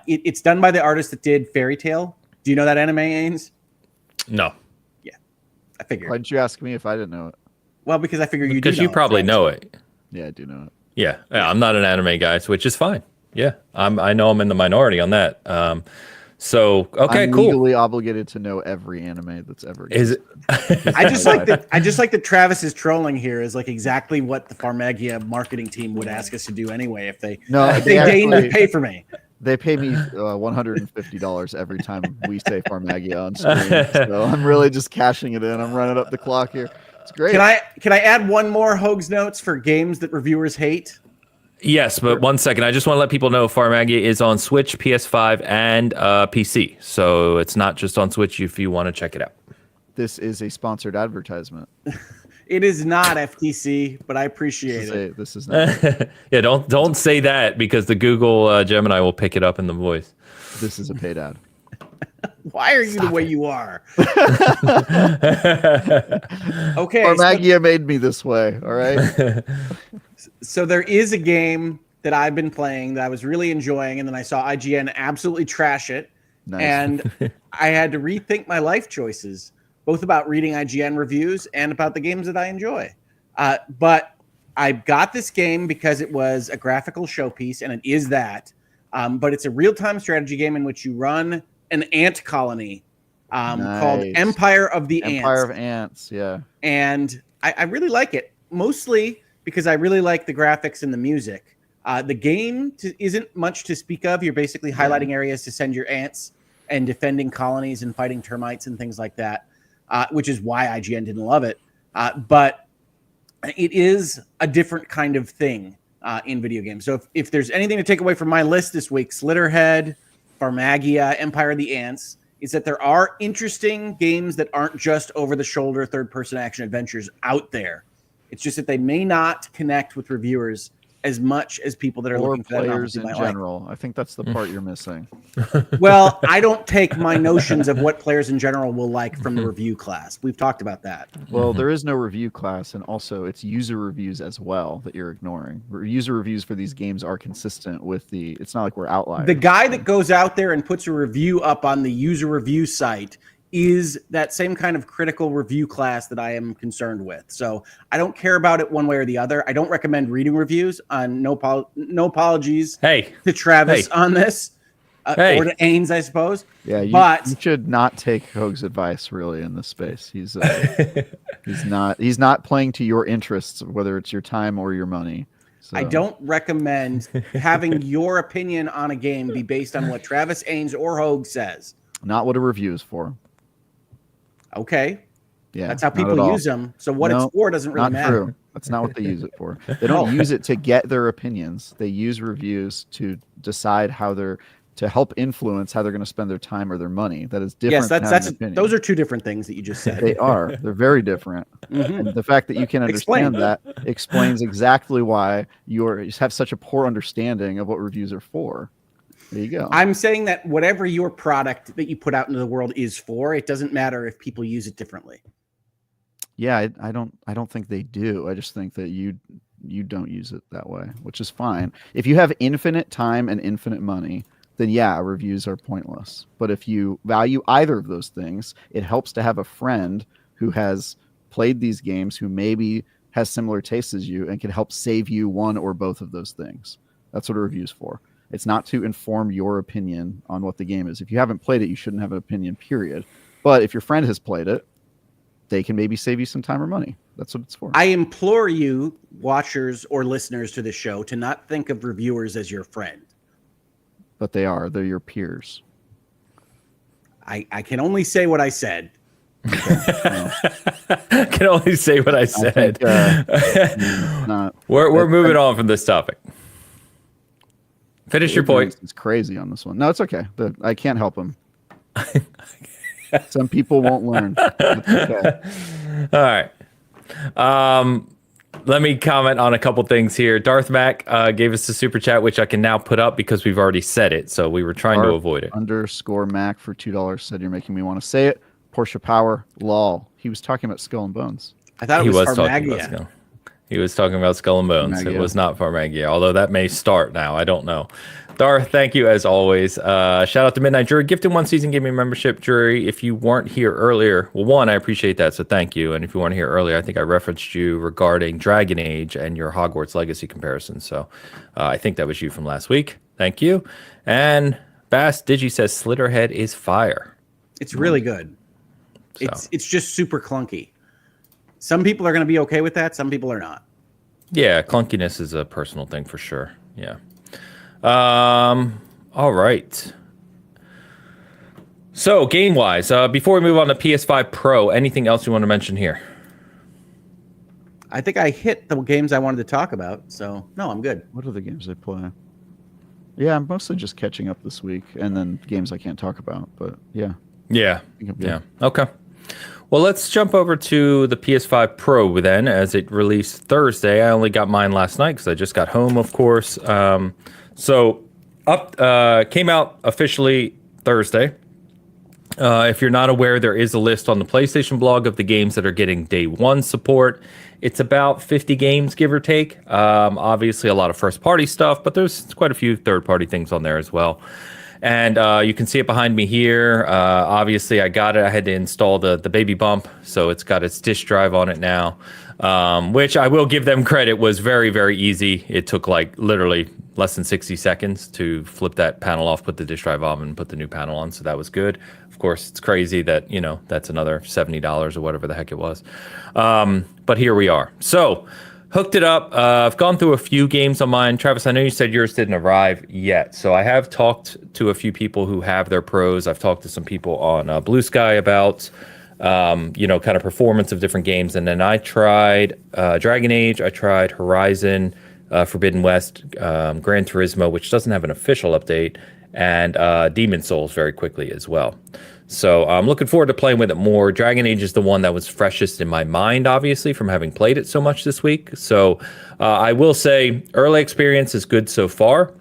It's done by the artist that did Fairy Tail. Do you know that anime, Ains? No. Yeah, I figured. Why didn't you ask me if I didn't know it? Well, because I figured you do. Because you probably know it. Yeah, I do know it. Yeah. I'm not an anime guy, which is fine. Yeah. I know I'm in the minority on that. So okay, I'm cool. legally obligated to know every anime that's ever existed. Is it? I just like that Travis's trolling here is like exactly what the Farmagia marketing team would ask us to do anyway if they deign to pay for me. They pay me $150 every time we say Farmagia on stream. So I'm really just cashing it in. I'm running up the clock here. It's great. Can I add one more Hoag's Notes for games that reviewers hate? Yes, but 1 second. I just want to let people know Farmagia is on Switch, PS5, and PC. So it's not just on Switch if you want to check it out. This is a sponsored advertisement. It is not FTC, but I appreciate it. This is not. Yeah, don't say that, because the Google Gemini will pick it up in the voice. This is a paid ad. Why are you the way you are? Okay. Farmagia made me this way. All right. So there is a game that I've been playing that I was really enjoying, and then I saw IGN absolutely trash it. Nice. And I had to rethink my life choices, both about reading IGN reviews and about the games that I enjoy. But I got this game because it was a graphical showpiece, and it is that. But it's a real-time strategy game in which you run an ant colony called Empire of the Ants. Empire of Ants, yeah. And I really like it, mostly because I really like the graphics and the music. The game isn't much to speak of. You're basically highlighting areas to send your ants and defending colonies and fighting termites and things like that, which is why IGN didn't love it. But it is a different kind of thing in video games. So if there's anything to take away from my list this week, Slitterhead, Farmagia, Empire of the Ants, is that there are interesting games that aren't just over-the-shoulder third-person action adventures out there. It's just that they may not connect with reviewers as much as people that are looking for players in that general. I think that's the part you're missing. Well, I don't take my notions of what players in general will like from the review class. We've talked about that. Well, there is no review class, and also it's user reviews as well that you're ignoring. User reviews for these games are consistent with it's not like we're outliers. The guy that goes out there and puts a review up on the user review site is that same kind of critical review class that I am concerned with. So I don't care about it one way or the other. I don't recommend reading reviews. No apologies to Travis on this, or to Ains, I suppose. Yeah, you should not take Hoag's advice really in this space. He's not playing to your interests, whether it's your time or your money. So. I don't recommend having your opinion on a game be based on what Travis, Ains, or Hoag says. Not what a review is for. Okay. Yeah, that's how people use them. So what it's for doesn't really matter. True. That's not what they use it for. They don't use it to get their opinions. They use reviews to decide to help influence how they're going to spend their time or their money. That is different. Yes, those are two different things that you just said. They are. They're very different. And the fact that you can understand that explains exactly why you have such a poor understanding of what reviews are for. There you go. I'm saying that whatever your product that you put out into the world is for, it doesn't matter if people use it differently. Yeah, I don't think they do. I just think that you don't use it that way, which is fine. If you have infinite time and infinite money, then yeah, reviews are pointless. But if you value either of those things, it helps to have a friend who has played these games, who maybe has similar tastes as you and can help save you one or both of those things. That's what a review's for. It's not to inform your opinion on what the game is. If you haven't played it, you shouldn't have an opinion, period. But if your friend has played it, they can maybe save you some time or money. That's what it's for. I implore you, watchers or listeners to the show, to not think of reviewers as your friend. But they are. They're your peers. I can only say what I said. I can only say what I said. We're moving on from this topic. Finish your point. It's crazy on this one. No, it's okay. I can't help them. Some people won't learn. It's okay. All right. Let me comment on a couple things here. Darth Mac gave us a super chat, which I can now put up because we've already said it. So we were trying to avoid it. _Mac for $2 said you're making me want to say it. Porsche Power, lol. He was talking about Skull and Bones. I thought it was Farmagia. He was talking about Skull and Bones. Farmagia. It was not Farmagia, although that may start now. I don't know. Darth, thank you as always. Shout out to Midnight Jury, gifted 1 season gaming membership. Jury, if you weren't here earlier, well, one, I appreciate that, so thank you. And if you weren't here earlier, I think I referenced you regarding Dragon Age and your Hogwarts Legacy comparison. So I think that was you from last week. Thank you. And Bass Digi says Slitterhead is fire. It's really good. So. It's just super clunky. Some people are going to be okay with that. Some people are not. Yeah, clunkiness is a personal thing for sure. Yeah. All right. So game-wise, before we move on to PS5 Pro, anything else you want to mention here? I think I hit the games I wanted to talk about. So no, I'm good. What are the games I play? Yeah, I'm mostly just catching up this week, and then games I can't talk about. But yeah. Yeah. Okay. Well, let's jump over to the PS5 Pro then, as it released Thursday. I only got mine last night because I just got home, of course. Came out officially Thursday. If you're not aware, there is a list on the PlayStation blog of the games that are getting day one support. It's about 50 games, give or take. Obviously, a lot of first-party stuff, but there's quite a few third-party things on there as well. And you can see it behind me here. Obviously, I got it. I had to install the baby bump, so it's got its disk drive on it now, which I will give them credit was very, very easy. It took like literally less than 60 seconds to flip that panel off, put the disk drive on, and put the new panel on, so that was good. Of course, it's crazy that, that's another $70 or whatever the heck it was. But here we are. So hooked it up. I've gone through a few games on mine. Travis, I know you said yours didn't arrive yet. So I have talked to a few people who have their pros. I've talked to some people on Blue Sky about, kind of performance of different games. And then I tried Dragon Age. I tried Horizon, Forbidden West, Gran Turismo, which doesn't have an official update, and Demon Souls very quickly as well. So I'm looking forward to playing with it more. Dragon Age is the one that was freshest in my mind, obviously, from having played it so much this week. So I will say early experience is good so far.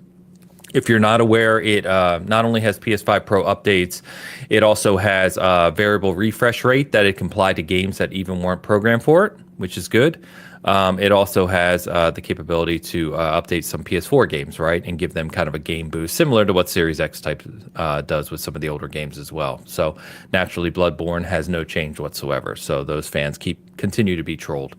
If you're not aware, it not only has PS5 Pro updates, it also has a variable refresh rate that it can apply to games that even weren't programmed for it, which is good. It also has the capability to update some PS4 games, right, and give them kind of a game boost, similar to what Series X type does with some of the older games as well. So naturally, Bloodborne has no change whatsoever. So those fans continue to be trolled.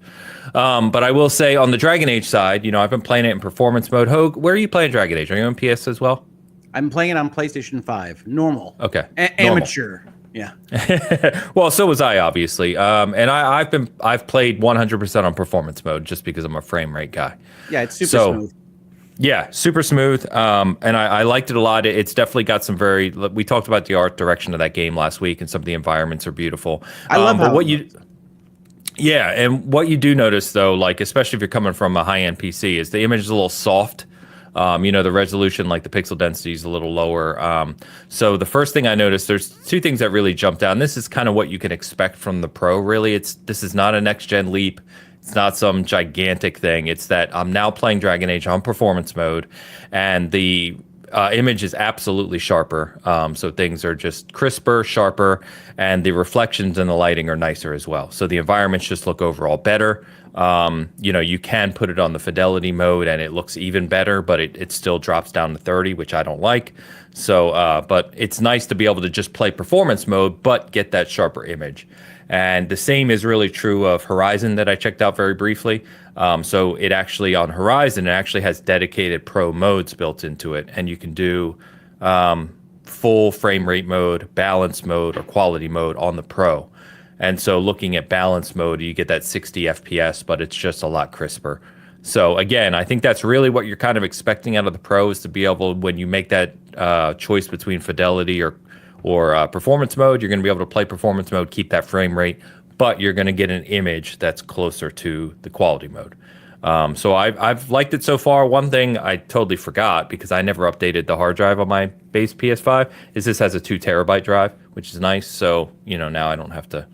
But I will say on the Dragon Age side, I've been playing it in performance mode. Hogue, where are you playing Dragon Age? Are you on PS as well? I'm playing it on PlayStation 5, normal. Okay, amateur. Yeah. Well, so was I, obviously. And I've played 100% on performance mode just because I'm a frame rate guy. Yeah, it's super smooth. Yeah, super smooth. And I liked it a lot. It's definitely got some we talked about the art direction of that game last week, and some of the environments are beautiful. I love how yeah, and what you do notice though, like especially if you're coming from a high-end PC, is the image is a little soft. The resolution, like the pixel density is a little lower. So the first thing I noticed, there's two things that really jumped out. And this is kind of what you can expect from the Pro, really. This is not a next-gen leap. It's not some gigantic thing. It's that I'm now playing Dragon Age on performance mode, and the image is absolutely sharper. So things are just crisper, sharper, and the reflections and the lighting are nicer as well. So the environments just look overall better. You can put it on the fidelity mode and it looks even better, but it still drops down to 30, which I don't like. So, but it's nice to be able to just play performance mode, but get that sharper image. And the same is really true of Horizon that I checked out very briefly. So it actually on Horizon, it actually has dedicated pro modes built into it, and you can do full frame rate mode, balance mode, or quality mode on the Pro. And so looking at balance mode, you get that 60 FPS, but it's just a lot crisper. So again, I think that's really what you're kind of expecting out of the Pro, is to be able, when you make that choice between fidelity or performance mode, you're going to be able to play performance mode, keep that frame rate, but you're going to get an image that's closer to the quality mode. So I've liked it so far. One thing I totally forgot, because I never updated the hard drive on my base PS5, is this has a 2 terabyte drive, which is nice. So, now I don't have to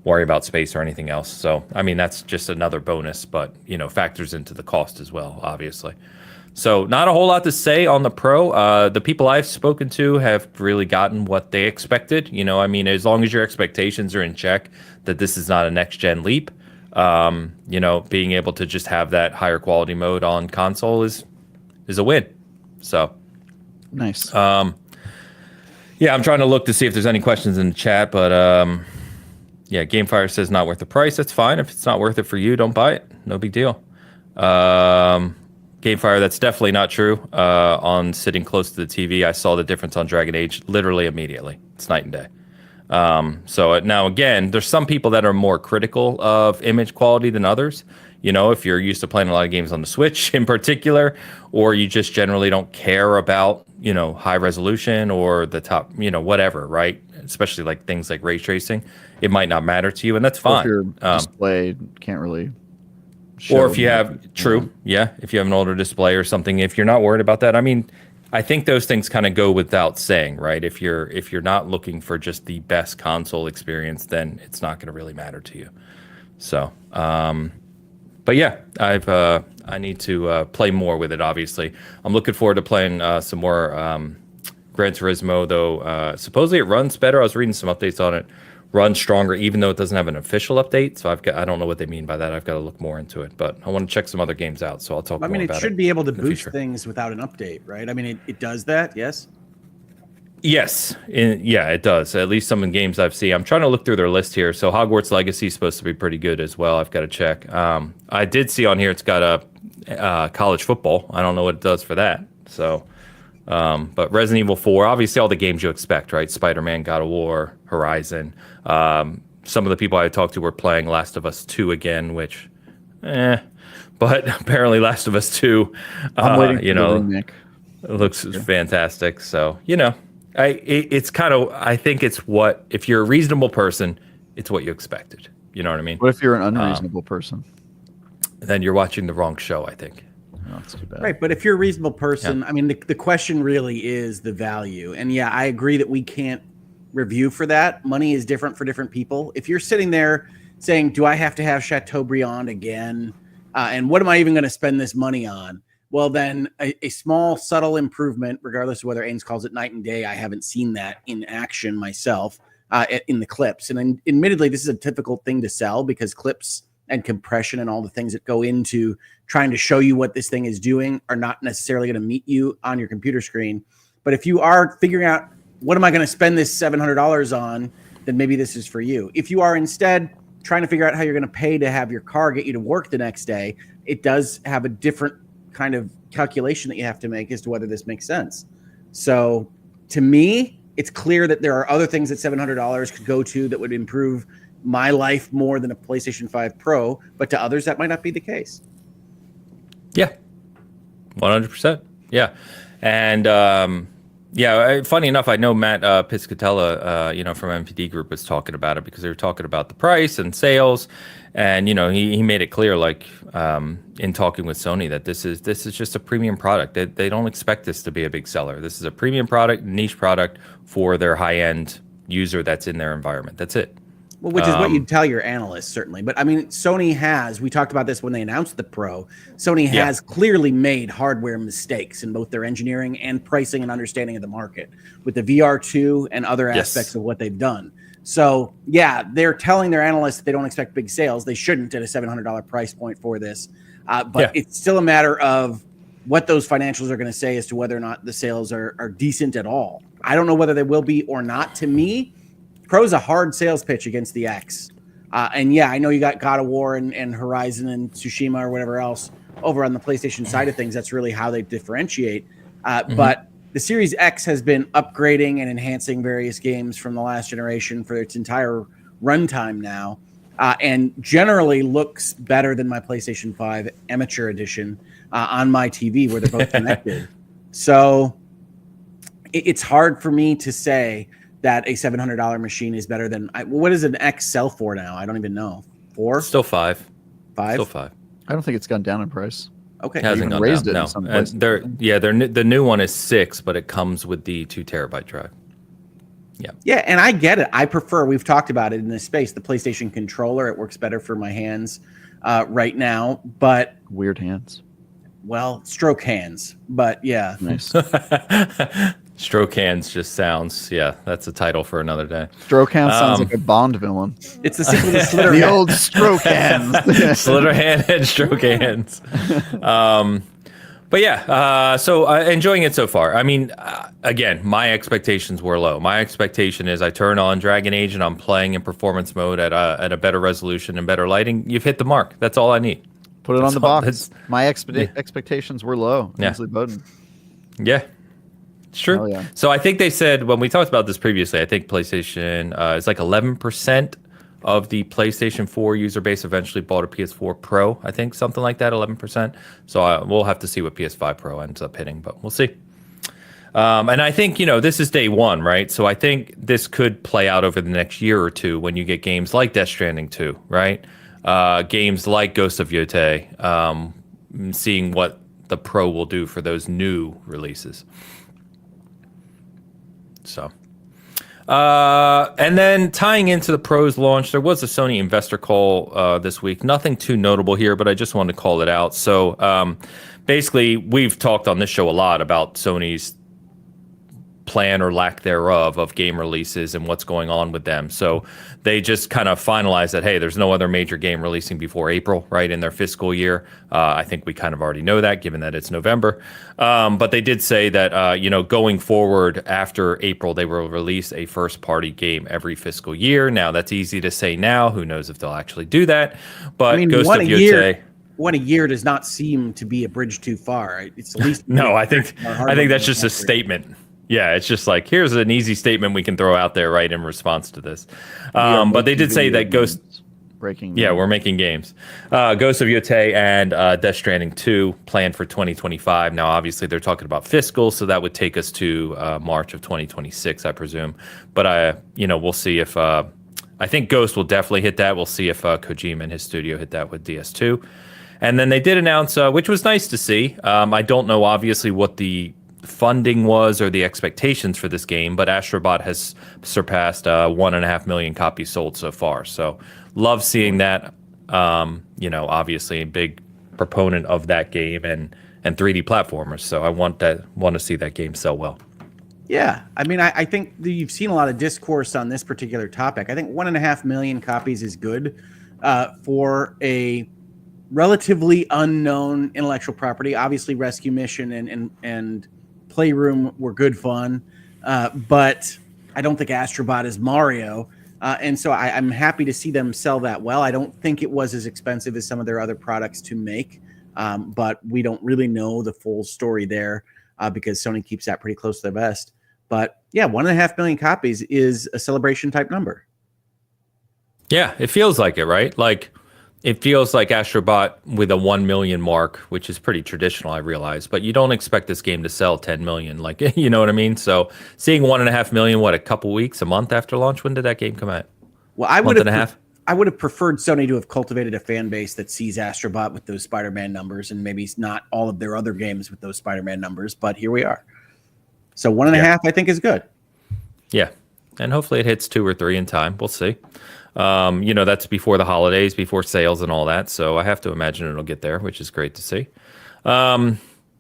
worry about space or anything else. So, I mean, that's just another bonus, but, factors into the cost as well, obviously. So not a whole lot to say on the Pro. The people I've spoken to have really gotten what they expected. As long as your expectations are in check, that this is not a next-gen leap, being able to just have that higher quality mode on console is a win. So nice. Yeah, I'm trying to look to see if there's any questions in the chat, but yeah, GameFire says not worth the price. That's fine. If it's not worth it for you, don't buy it. No big deal. GameFire, that's definitely not true. On sitting close to the TV, I saw the difference on Dragon Age literally immediately. It's night and day. So now again, there's some people that are more critical of image quality than others. If you're used to playing a lot of games on the Switch in particular, or you just generally don't care about, high resolution or the top, whatever, right? Especially like things like ray tracing, it might not matter to you, and that's fine. If your display can't really or if you have if you have an older display or something, if you're not worried about that, I think those things kind of go without saying, right? If you're not looking for just the best console experience, then it's not going to really matter to you. So, but yeah, I need to play more with it. Obviously, I'm looking forward to playing some more Gran Turismo. Though supposedly it runs better. I was reading some updates on it. Runs stronger, even though it doesn't have an official update. So I don't know what they mean by that. I've got to look more into it. But I want to check some other games out. So I'll talk more about it. It should be able to boost things without an update, right? It does that. Yes. Yes, yeah, it does. At least some of the games I've seen. I'm trying to look through their list here. So Hogwarts Legacy is supposed to be pretty good as well. I've got to check. I did see on here it's got a college football. I don't know what it does for that. So, but Resident Evil 4, obviously all the games you expect, right? Spider-Man, God of War, Horizon. Some of the people I talked to were playing Last of Us 2 again, which, but apparently Last of Us 2, I'm waiting for the remake. It looks fantastic. So, it's kind of, I think it's what, if you're a reasonable person, it's what you expected. You know what I mean? What if you're an unreasonable person? Then you're watching the wrong show, I think. Oh, that's too bad. Right, but if you're a reasonable person, the question really is the value. And yeah, I agree that we can't review for that. Money is different for different people. If you're sitting there saying, do I have to have Chateaubriand again? And what am I even going to spend this money on? Well, then a small, subtle improvement, regardless of whether Ains calls it night and day, I haven't seen that in action myself in the clips. And admittedly, this is a difficult thing to sell because clips and compression and all the things that go into trying to show you what this thing is doing are not necessarily going to meet you on your computer screen. But if you are figuring out, what am I going to spend this $700 on, then maybe this is for you. If you are instead trying to figure out how you're going to pay to have your car get you to work the next day, it does have a different kind of calculation that you have to make as to whether this makes sense. So to me, it's clear that there are other things that $700 could go to that would improve my life more than a PlayStation 5 Pro, but to others that might not be the case. Yeah, 100%. Yeah. And funny enough, I know Matt Piscatella, from MPD Group was talking about it because they were talking about the price and sales. And, he made it clear, like, in talking with Sony, that this is just a premium product. They don't expect this to be a big seller. This is a premium product, niche product for their high-end user that's in their environment. That's it. Well, which is what you'd tell your analysts, certainly. But I mean, Sony has, we talked about this when they announced the Pro, Sony has clearly made hardware mistakes in both their engineering and pricing and understanding of the market with the VR2 and other aspects of what they've done. So, yeah, they're telling their analysts that they don't expect big sales. They shouldn't at a $700 price point for this. But it's still a matter of what those financials are going to say as to whether or not the sales are decent at all. I don't know whether they will be or not. To me, Pro's a hard sales pitch against the X. And yeah, I know you got God of War and Horizon and Tsushima or whatever else over on the PlayStation side of things. That's really how they differentiate. But the Series X has been upgrading and enhancing various games from the last generation for its entire runtime now, and generally looks better than my PlayStation 5 Amateur Edition on my TV where they're both connected. So it's hard for me to say that a $700 machine is better than what does an X sell for now? I don't even know. 4? Still 5. 5? Still 5. I don't think it's gone down in price. Okay. It hasn't gone raised down. it No. in some places. The new one is 6, but it comes with the 2 terabyte drive. Yeah, and I get it. I prefer, we've talked about it in this space, the PlayStation controller. It works better for my hands right now, but Weird hands. well, stroke hands. But yeah. Nice. Stroke hands just sounds, that's a title for another day. Stroke hands sounds like a Bond villain. It's the sequel to Slitterhead. The old stroke hands. Slitterhead and stroke hands. But yeah, so enjoying it so far. I mean, again, my expectations were low. My expectation is I turn on Dragon Age and I'm playing in performance mode at a better resolution and better lighting. You've hit the mark. That's all I need. Put it on the all- box. My expectations were low. Yeah. Ainsley Bowden. Yeah. It's true. Oh, yeah. So I think they said, when we talked about this previously, I think PlayStation is like 11% of the PlayStation 4 user base eventually bought a PS4 Pro. I think something like that, 11%. So we'll have to see what PS5 Pro ends up hitting, but we'll see. And I think, this is day one, right? So I think this could play out over the next year or two when you get games like Death Stranding 2, right? Games like Ghost of Yotei, seeing what the Pro will do for those new releases. So, and then tying into the Pro's launch, there was a Sony investor call this week. Nothing too notable here, but I just wanted to call it out. So, basically, we've talked on this show a lot about Sony's plan or lack thereof of game releases and what's going on with them. So they just kind of finalized that, hey, there's no other major game releasing before April, right, in their fiscal year. I think we kind of already know that, given that it's November. But they did say that, going forward after April, they will release a first-party game every fiscal year. Now, that's easy to say now. Who knows if they'll actually do that? But Ghost of Yotei... One a year does not seem to be a bridge too far. It's at least... No, I think that's just a statement. Yeah, it's just like, here's an easy statement we can throw out there, right, in response to this. But they did say that Ghost... Breaking. Yeah, we're making games. Ghost of Yotei and Death Stranding 2 planned for 2025. Now, obviously, they're talking about fiscal, so that would take us to March of 2026, I presume. But, we'll see if... I think Ghost will definitely hit that. We'll see if Kojima and his studio hit that with DS2. And then they did announce, which was nice to see. I don't know, obviously, what the funding was or the expectations for this game, but Astrobot has surpassed 1.5 million copies sold so far. So love seeing that. Obviously a big proponent of that game and 3D platformers. So I want to see that game sell well. Yeah, I mean, I think that you've seen a lot of discourse on this particular topic. I think 1.5 million copies is good for a relatively unknown intellectual property. Obviously, Rescue Mission and Playroom were good fun, but I don't think Astrobot is Mario. And so I'm happy to see them sell that well. I don't think it was as expensive as some of their other products to make, but we don't really know the full story there because Sony keeps that pretty close to their vest. But yeah, 1.5 million copies is a celebration type number. Yeah, it feels like it, right? Like, it feels like Astrobot with a 1 million mark, which is pretty traditional, I realize, but you don't expect this game to sell 10 million. Like, you know what I mean? So seeing 1.5 million, a couple weeks, a month after launch? When did that game come out? Well, I would have preferred Sony to have cultivated a fan base that sees Astrobot with those Spider-Man numbers and maybe not all of their other games with those Spider-Man numbers, but here we are. So 1.5, I think, is good. Yeah. and hopefully it hits 2 or 3 in time. We'll see. That's before the holidays, before sales and all that. So I have to imagine it'll get there, which is great to see.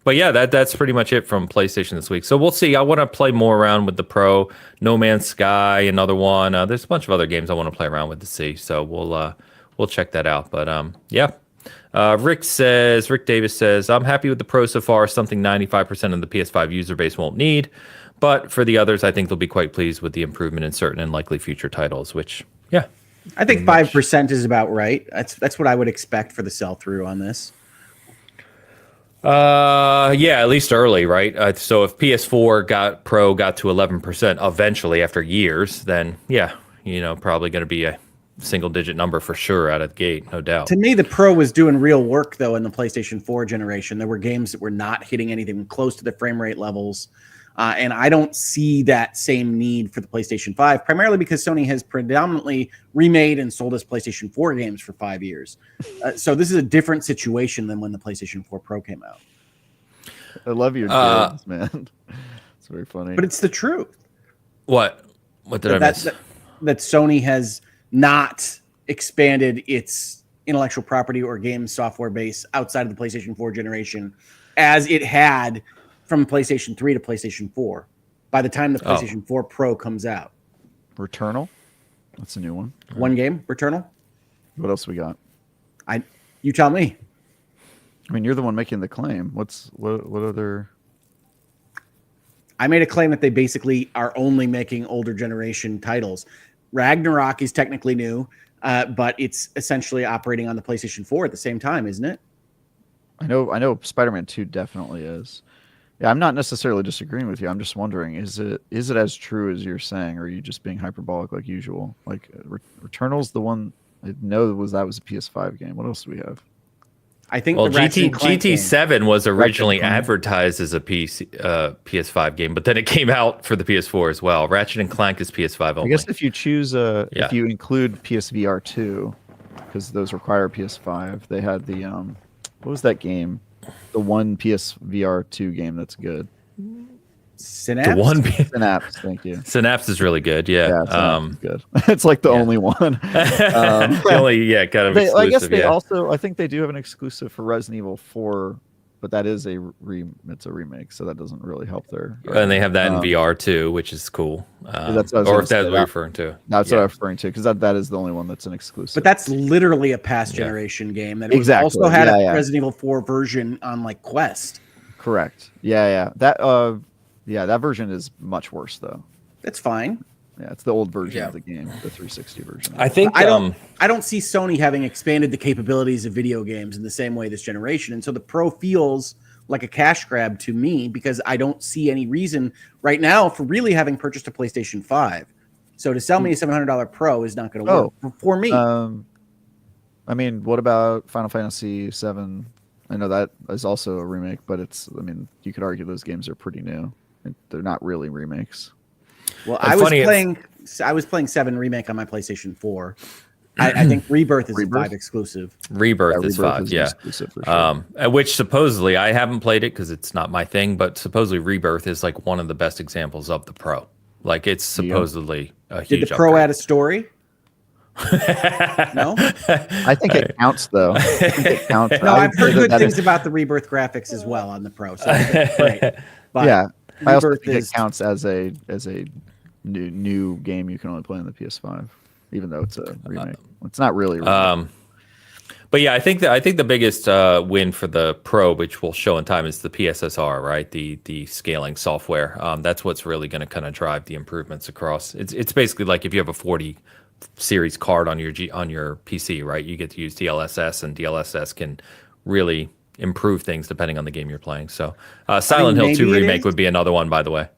But yeah, that's pretty much it from PlayStation this week. So we'll see. I want to play more around with the Pro. No Man's Sky, another one. There's a bunch of other games I want to play around with to see. So we'll check that out. But yeah. Rick Davis says, I'm happy with the Pro so far, something 95% of the PS5 user base won't need. But for the others, I think they'll be quite pleased with the improvement in certain and likely future titles, which, yeah. I think 5% is about right. That's what I would expect for the sell-through on this. Yeah, at least early, right? So if PS4 Pro got to 11% eventually after years, then yeah, probably going to be a single-digit number for sure out of the gate, no doubt. To me, the Pro was doing real work though in the PlayStation 4 generation. There were games that were not hitting anything close to the frame rate levels. And I don't see that same need for the PlayStation 5, primarily because Sony has predominantly remade and sold us PlayStation 4 games for 5 years. So this is a different situation than when the PlayStation 4 Pro came out. I love your games, man. It's very funny. But it's the truth. What did I miss? That Sony has not expanded its intellectual property or game software base outside of the PlayStation 4 generation as it had from PlayStation 3 to PlayStation 4 by the time the PlayStation 4 Pro comes out. Returnal? That's a new one. One game, Returnal? What else we got? You tell me. I mean, you're the one making the claim. What other... I made a claim that they basically are only making older generation titles. Ragnarok is technically new, but it's essentially operating on the PlayStation 4 at the same time, isn't it? I know Spider-Man 2 definitely is. Yeah, I'm not necessarily disagreeing with you. I'm just wondering, is it as true as you're saying, or are you just being hyperbolic like usual? Like Returnal's the one I know that was a PS5 game. What else do we have? I think GT7 was originally advertised as a PS5 game, but then it came out for the PS4 as well. Ratchet and Clank is PS5 only. I guess if you choose if you include PSVR 2, because those require PS5, they had the what was that game? The one PSVR 2 game that's good. Synapse? Synapse, thank you. Synapse is really good, yeah. Synapse is good. It's like the only one. The only, kind of exclusive. I guess they also, I think they do have an exclusive for Resident Evil 4, but that is it's a remake, so that doesn't really help there. And they have that in VR too, which is cool. That's what or if that's what you're referring to. That's what I'm referring to, because that is the only one that's an exclusive. But that's literally a past generation game that also had a Resident Evil 4 version on like Quest. Correct. Yeah. That version is much worse though. That's fine. Yeah, it's the old version of the game, the 360 version. I think I don't see Sony having expanded the capabilities of video games in the same way this generation, and so the Pro feels like a cash grab to me because I don't see any reason right now for really having purchased a PlayStation 5. So to sell me a $700 Pro is not going to work for me. I mean, what about Final Fantasy 7? I know that is also a remake, but you could argue those games are pretty new. They're not really remakes. Well, I was playing 7 Remake on my PlayStation 4. I think Rebirth is a 5 exclusive. Rebirth is 5, yeah. Exclusive for sure. Which supposedly, I haven't played it because it's not my thing, but supposedly Rebirth is like one of the best examples of the Pro. Like it's supposedly a huge Did the Pro upgrade. add a story? No? I think it counts though. No, I've heard good things about the Rebirth graphics as well on the Pro. So that's great. But yeah. I also think it counts as a new game you can only play on the PS5, even though it's a remake. It's not really a remake. But yeah, I think the biggest win for the Pro, which we'll show in time, is the PSSR, right? The scaling software. That's what's really going to kind of drive the improvements across. It's basically like if you have a 40 series card on your PC, right? You get to use DLSS, and DLSS can really improve things depending on the game you're playing. So Silent Hill 2 remake would be another one, by the way.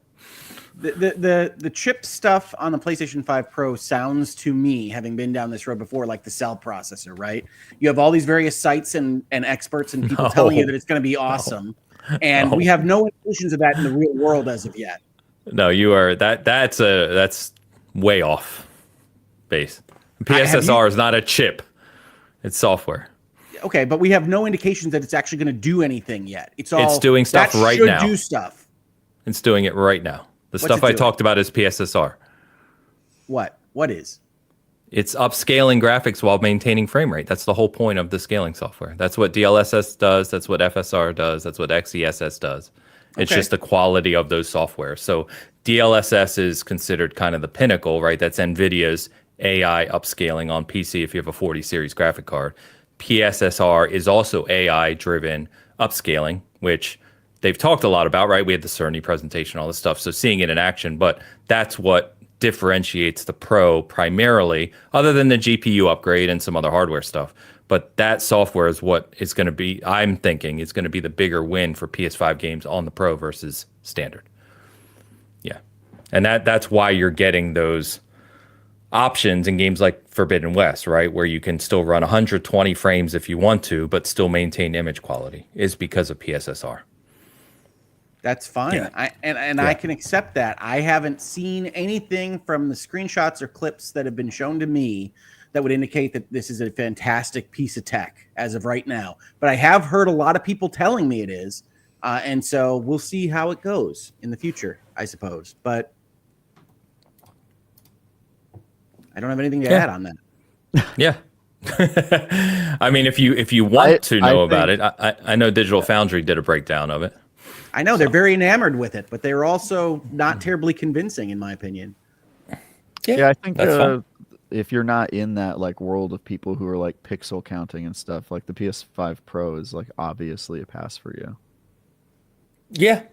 The chip stuff on the PlayStation 5 Pro sounds to me, having been down this road before, like the cell processor, right? You have all these various sites and experts and people telling you that it's going to be awesome. And we have no indications of that in the real world as of yet. No, you are that's way off base. PSSR is not a chip. It's software. Okay, but we have no indications that it's actually going to do anything yet. It's doing stuff right now. Do stuff. It's doing it right now. The stuff I talked about is PSSR. What? What is? It's upscaling graphics while maintaining frame rate. That's the whole point of the scaling software. That's what DLSS does. That's what FSR does. That's what XeSS does. It's Okay. just the quality of those software. So DLSS is considered kind of the pinnacle, right? That's NVIDIA's AI upscaling on PC if you have a 40 series graphic card. PSSR is also AI driven upscaling, which they've talked a lot about, right? We had the Sony presentation, all this stuff. So seeing it in action, but that's what differentiates the Pro primarily, other than the GPU upgrade and some other hardware stuff. But that software is what is going to be, I'm thinking, is going to be the bigger win for PS5 games on the Pro versus standard. Yeah. And that's why you're getting those options in games like Forbidden West, right? Where you can still run 120 frames if you want to, but still maintain image quality, is because of PSSR. That's fine. Yeah. I can accept that. I haven't seen anything from the screenshots or clips that have been shown to me that would indicate that this is a fantastic piece of tech as of right now. But I have heard a lot of people telling me it is. And so we'll see how it goes in the future, I suppose. But I don't have anything to add on that. Yeah. I mean, if you want to know about it, I know Digital Foundry did a breakdown of it. I know they're very enamored with it, but they're also not terribly convincing, in my opinion. Yeah, I think if you're not in that like world of people who are like pixel counting and stuff, like the PS5 Pro is like obviously a pass for you. Yeah,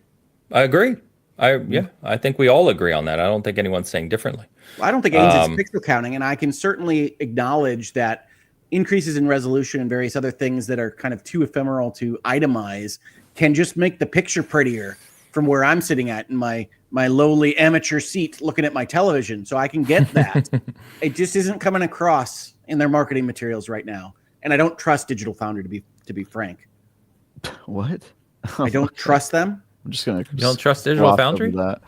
I agree. I think we all agree on that. I don't think anyone's saying differently. Well, I don't think Ains is pixel counting, and I can certainly acknowledge that increases in resolution and various other things that are kind of too ephemeral to itemize can just make the picture prettier from where I'm sitting at in my lowly amateur seat looking at my television. So I can get that. It just isn't coming across in their marketing materials right now. And I don't trust Digital Foundry to be frank. What? I don't trust them. I'm just gonna. You don't trust Digital Foundry? That.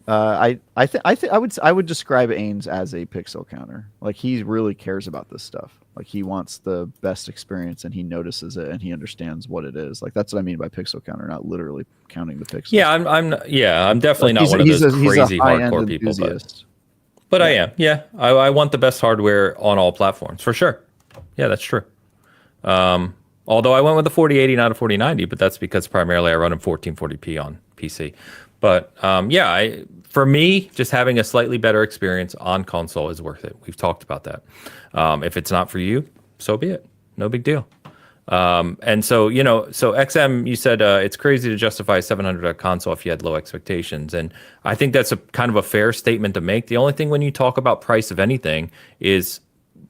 I would describe Ains as a pixel counter. Like he really cares about this stuff. Like he wants the best experience and he notices it and he understands what it is. Like that's what I mean by pixel counter, not literally counting the pixels. Yeah, I'm definitely not one of those crazy hardcore people, but I am. Yeah, I want the best hardware on all platforms for sure. Yeah, that's true. Although I went with the 4080, not a 4090, but that's because primarily I run in 1440p on PC. But for me, just having a slightly better experience on console is worth it. We've talked about that. If it's not for you, so be it. No big deal. And so, so XM, you said it's crazy to justify $700 console if you had low expectations. And I think that's a kind of a fair statement to make. The only thing when you talk about price of anything is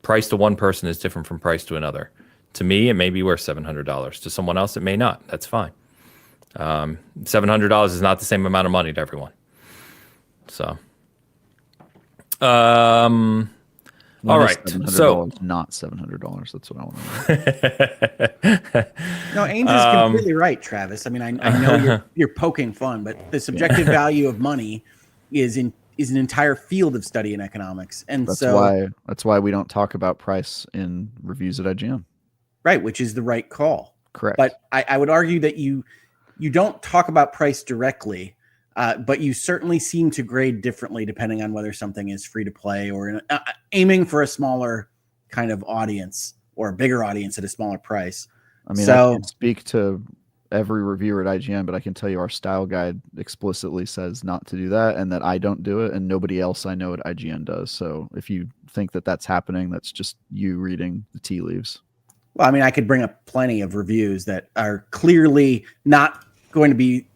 price to one person is different from price to another. To me, it may be worth $700. To someone else, it may not. That's fine. $700 is not the same amount of money to everyone. So, all right. So not $700. That's what I want to know. No, Ains is completely right, Travis. I mean, I know you're poking fun, but the subjective value of money is an entire field of study in economics, and that's why we don't talk about price in reviews at IGN. Right, which is the right call. Correct. But I would argue that you don't talk about price directly, but you certainly seem to grade differently depending on whether something is free to play or aiming for a smaller kind of audience or a bigger audience at a smaller price. I mean, I can't speak to every reviewer at IGN, but I can tell you our style guide explicitly says not to do that and that I don't do it and nobody else I know at IGN does. So if you think that that's happening, that's just you reading the tea leaves. Well, I mean, I could bring up plenty of reviews that are clearly not going to be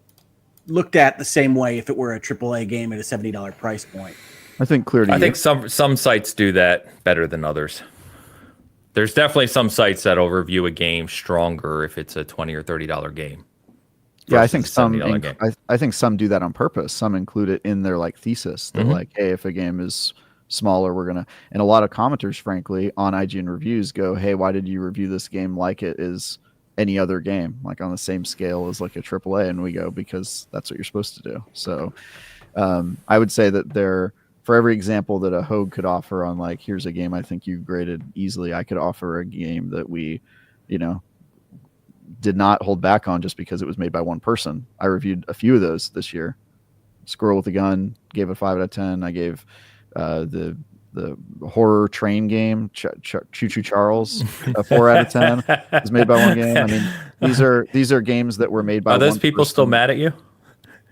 looked at the same way if it were a AAA game at a $70 price point. I think I think some sites do that better than others. There's definitely some sites that'll review a game stronger if it's a $20 or $30 game. Yeah, I think some. I think some do that on purpose. Some include it in their like thesis. They're like, hey, if a game is smaller, we're gonna. And a lot of commenters, frankly, on IGN reviews go, hey, why did you review this game like it is any other game, like on the same scale as like a AAA? And we go, because that's what you're supposed to do. So I would say that for every example that a Hogue could offer on like, here's a game I think you graded easily, I could offer a game that we, did not hold back on just because it was made by one person. I reviewed a few of those this year Squirrel with a Gun, gave it a 5 out of 10. I gave the horror train game, Choo Choo Charles, a 4 out of 10. It was made by one game. I mean, these are games that were made by. Are those one people person. still mad at you?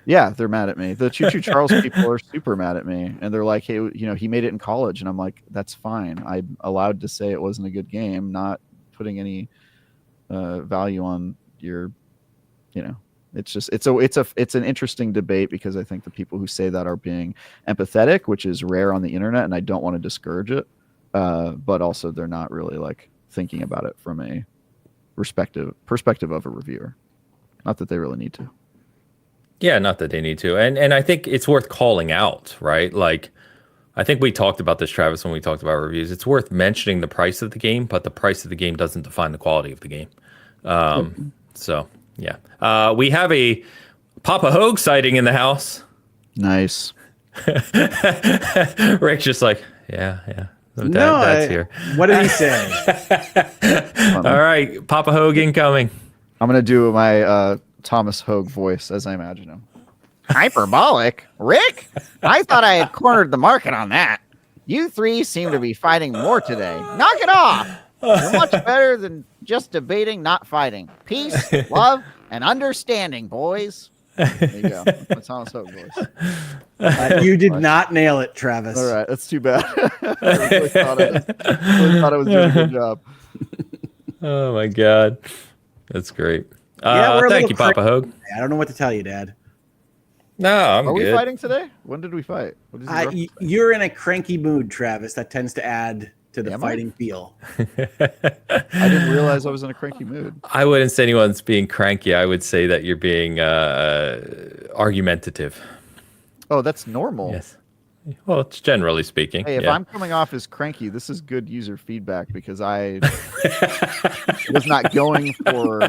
Yeah, they're mad at me. The Choo Choo Charles people are super mad at me, and they're like, "Hey, you know, he made it in college," and I'm like, "That's fine. I'm allowed to say it wasn't a good game, not putting any value on your, you know." It's just it's an interesting debate because I think the people who say that are being empathetic, which is rare on the internet, and I don't want to discourage it, but also they're not really like thinking about it from a perspective of a reviewer. Not that they really need to. Yeah, not that they need to. And I think it's worth calling out, right? Like, I think we talked about this, Travis, when we talked about reviews. It's worth mentioning the price of the game, but the price of the game doesn't define the quality of the game. So, yeah. We have a Papa Hogue sighting in the house. Nice. Rick's just like, yeah. Dad's here. What did he say? All right, Papa Hogue incoming. I'm going to do my Thomas Hogue voice as I imagine him. Hyperbolic? Rick? I thought I had cornered the market on that. You three seem to be fighting more today. Knock it off! You're much better than just debating, not fighting. Peace, love, and understanding, boys. There you go. That's Thomas Hogue voice. You did not nail it, Travis. All right, that's too bad. I really thought I was doing a good job. Oh, my God. That's great. Yeah, thank you, Papa Hogue. I don't know what to tell you, Dad. No, I'm Are good. we fighting today? When did we fight? What is he referencing? You're in a cranky mood, Travis. That tends to add to the fighting feel. I didn't realize I was in a cranky mood. I wouldn't say anyone's being cranky. I would say that you're being argumentative. Oh, that's normal. Yes. Well, it's generally speaking. Hey, if yeah. I'm coming off as cranky, this is good user feedback because I was not going for.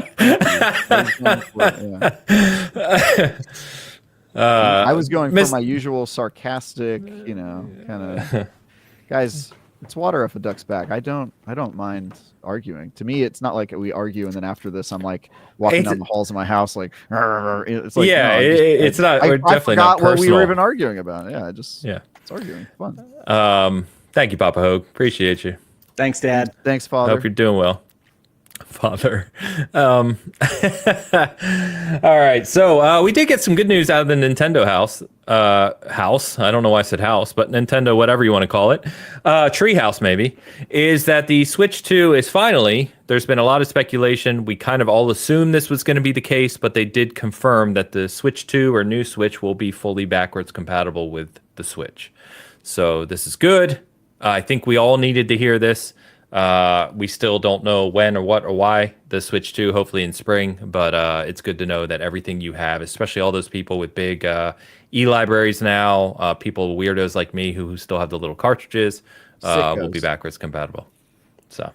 I was going for my usual sarcastic, you know, kind of. Guys, it's water off a duck's back. I don't mind arguing. To me, it's not like we argue and then after this, I'm like walking down the halls of my house, like. It's like yeah, no, it's not. I definitely forgot not personal. what we were even arguing about. Yeah, it's arguing. Fun. Thank you, Papa Hogue. Appreciate you. Thanks, Dad. Thanks, Father. Hope you're doing well, Father. All right, so we did get some good news out of the Nintendo house. I don't know why I said house, but Nintendo, whatever you want to call it, Treehouse maybe, is that the Switch 2 is finally. There's been a lot of speculation. We kind of all assumed this was going to be the case, but they did confirm that the Switch 2 or new Switch will be fully backwards compatible with the Switch. So this is good. I think we all needed to hear this. We still don't know when or what or why the Switch 2, hopefully in spring, but it's good to know that everything you have, especially all those people with big e-libraries now, people weirdos like me who still have the little cartridges, will be backwards compatible. So.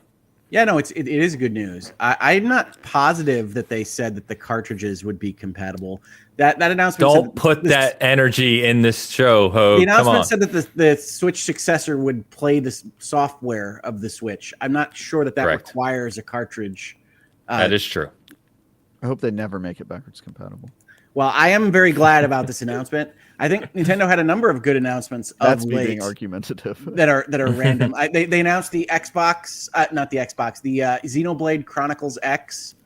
Yeah, no, it is good news. I'm not positive that they said that the cartridges would be compatible. That announcement. Don't put that energy in this show, Hogue. The announcement said that the Switch successor would play the software of the Switch. I'm not sure that requires a cartridge. That is true. I hope they never make it backwards compatible. Well, I am very glad about this announcement. I think Nintendo had a number of good announcements That's of me late being argumentative. that are random. They announced the Xbox, not the Xbox, the Xenoblade Chronicles X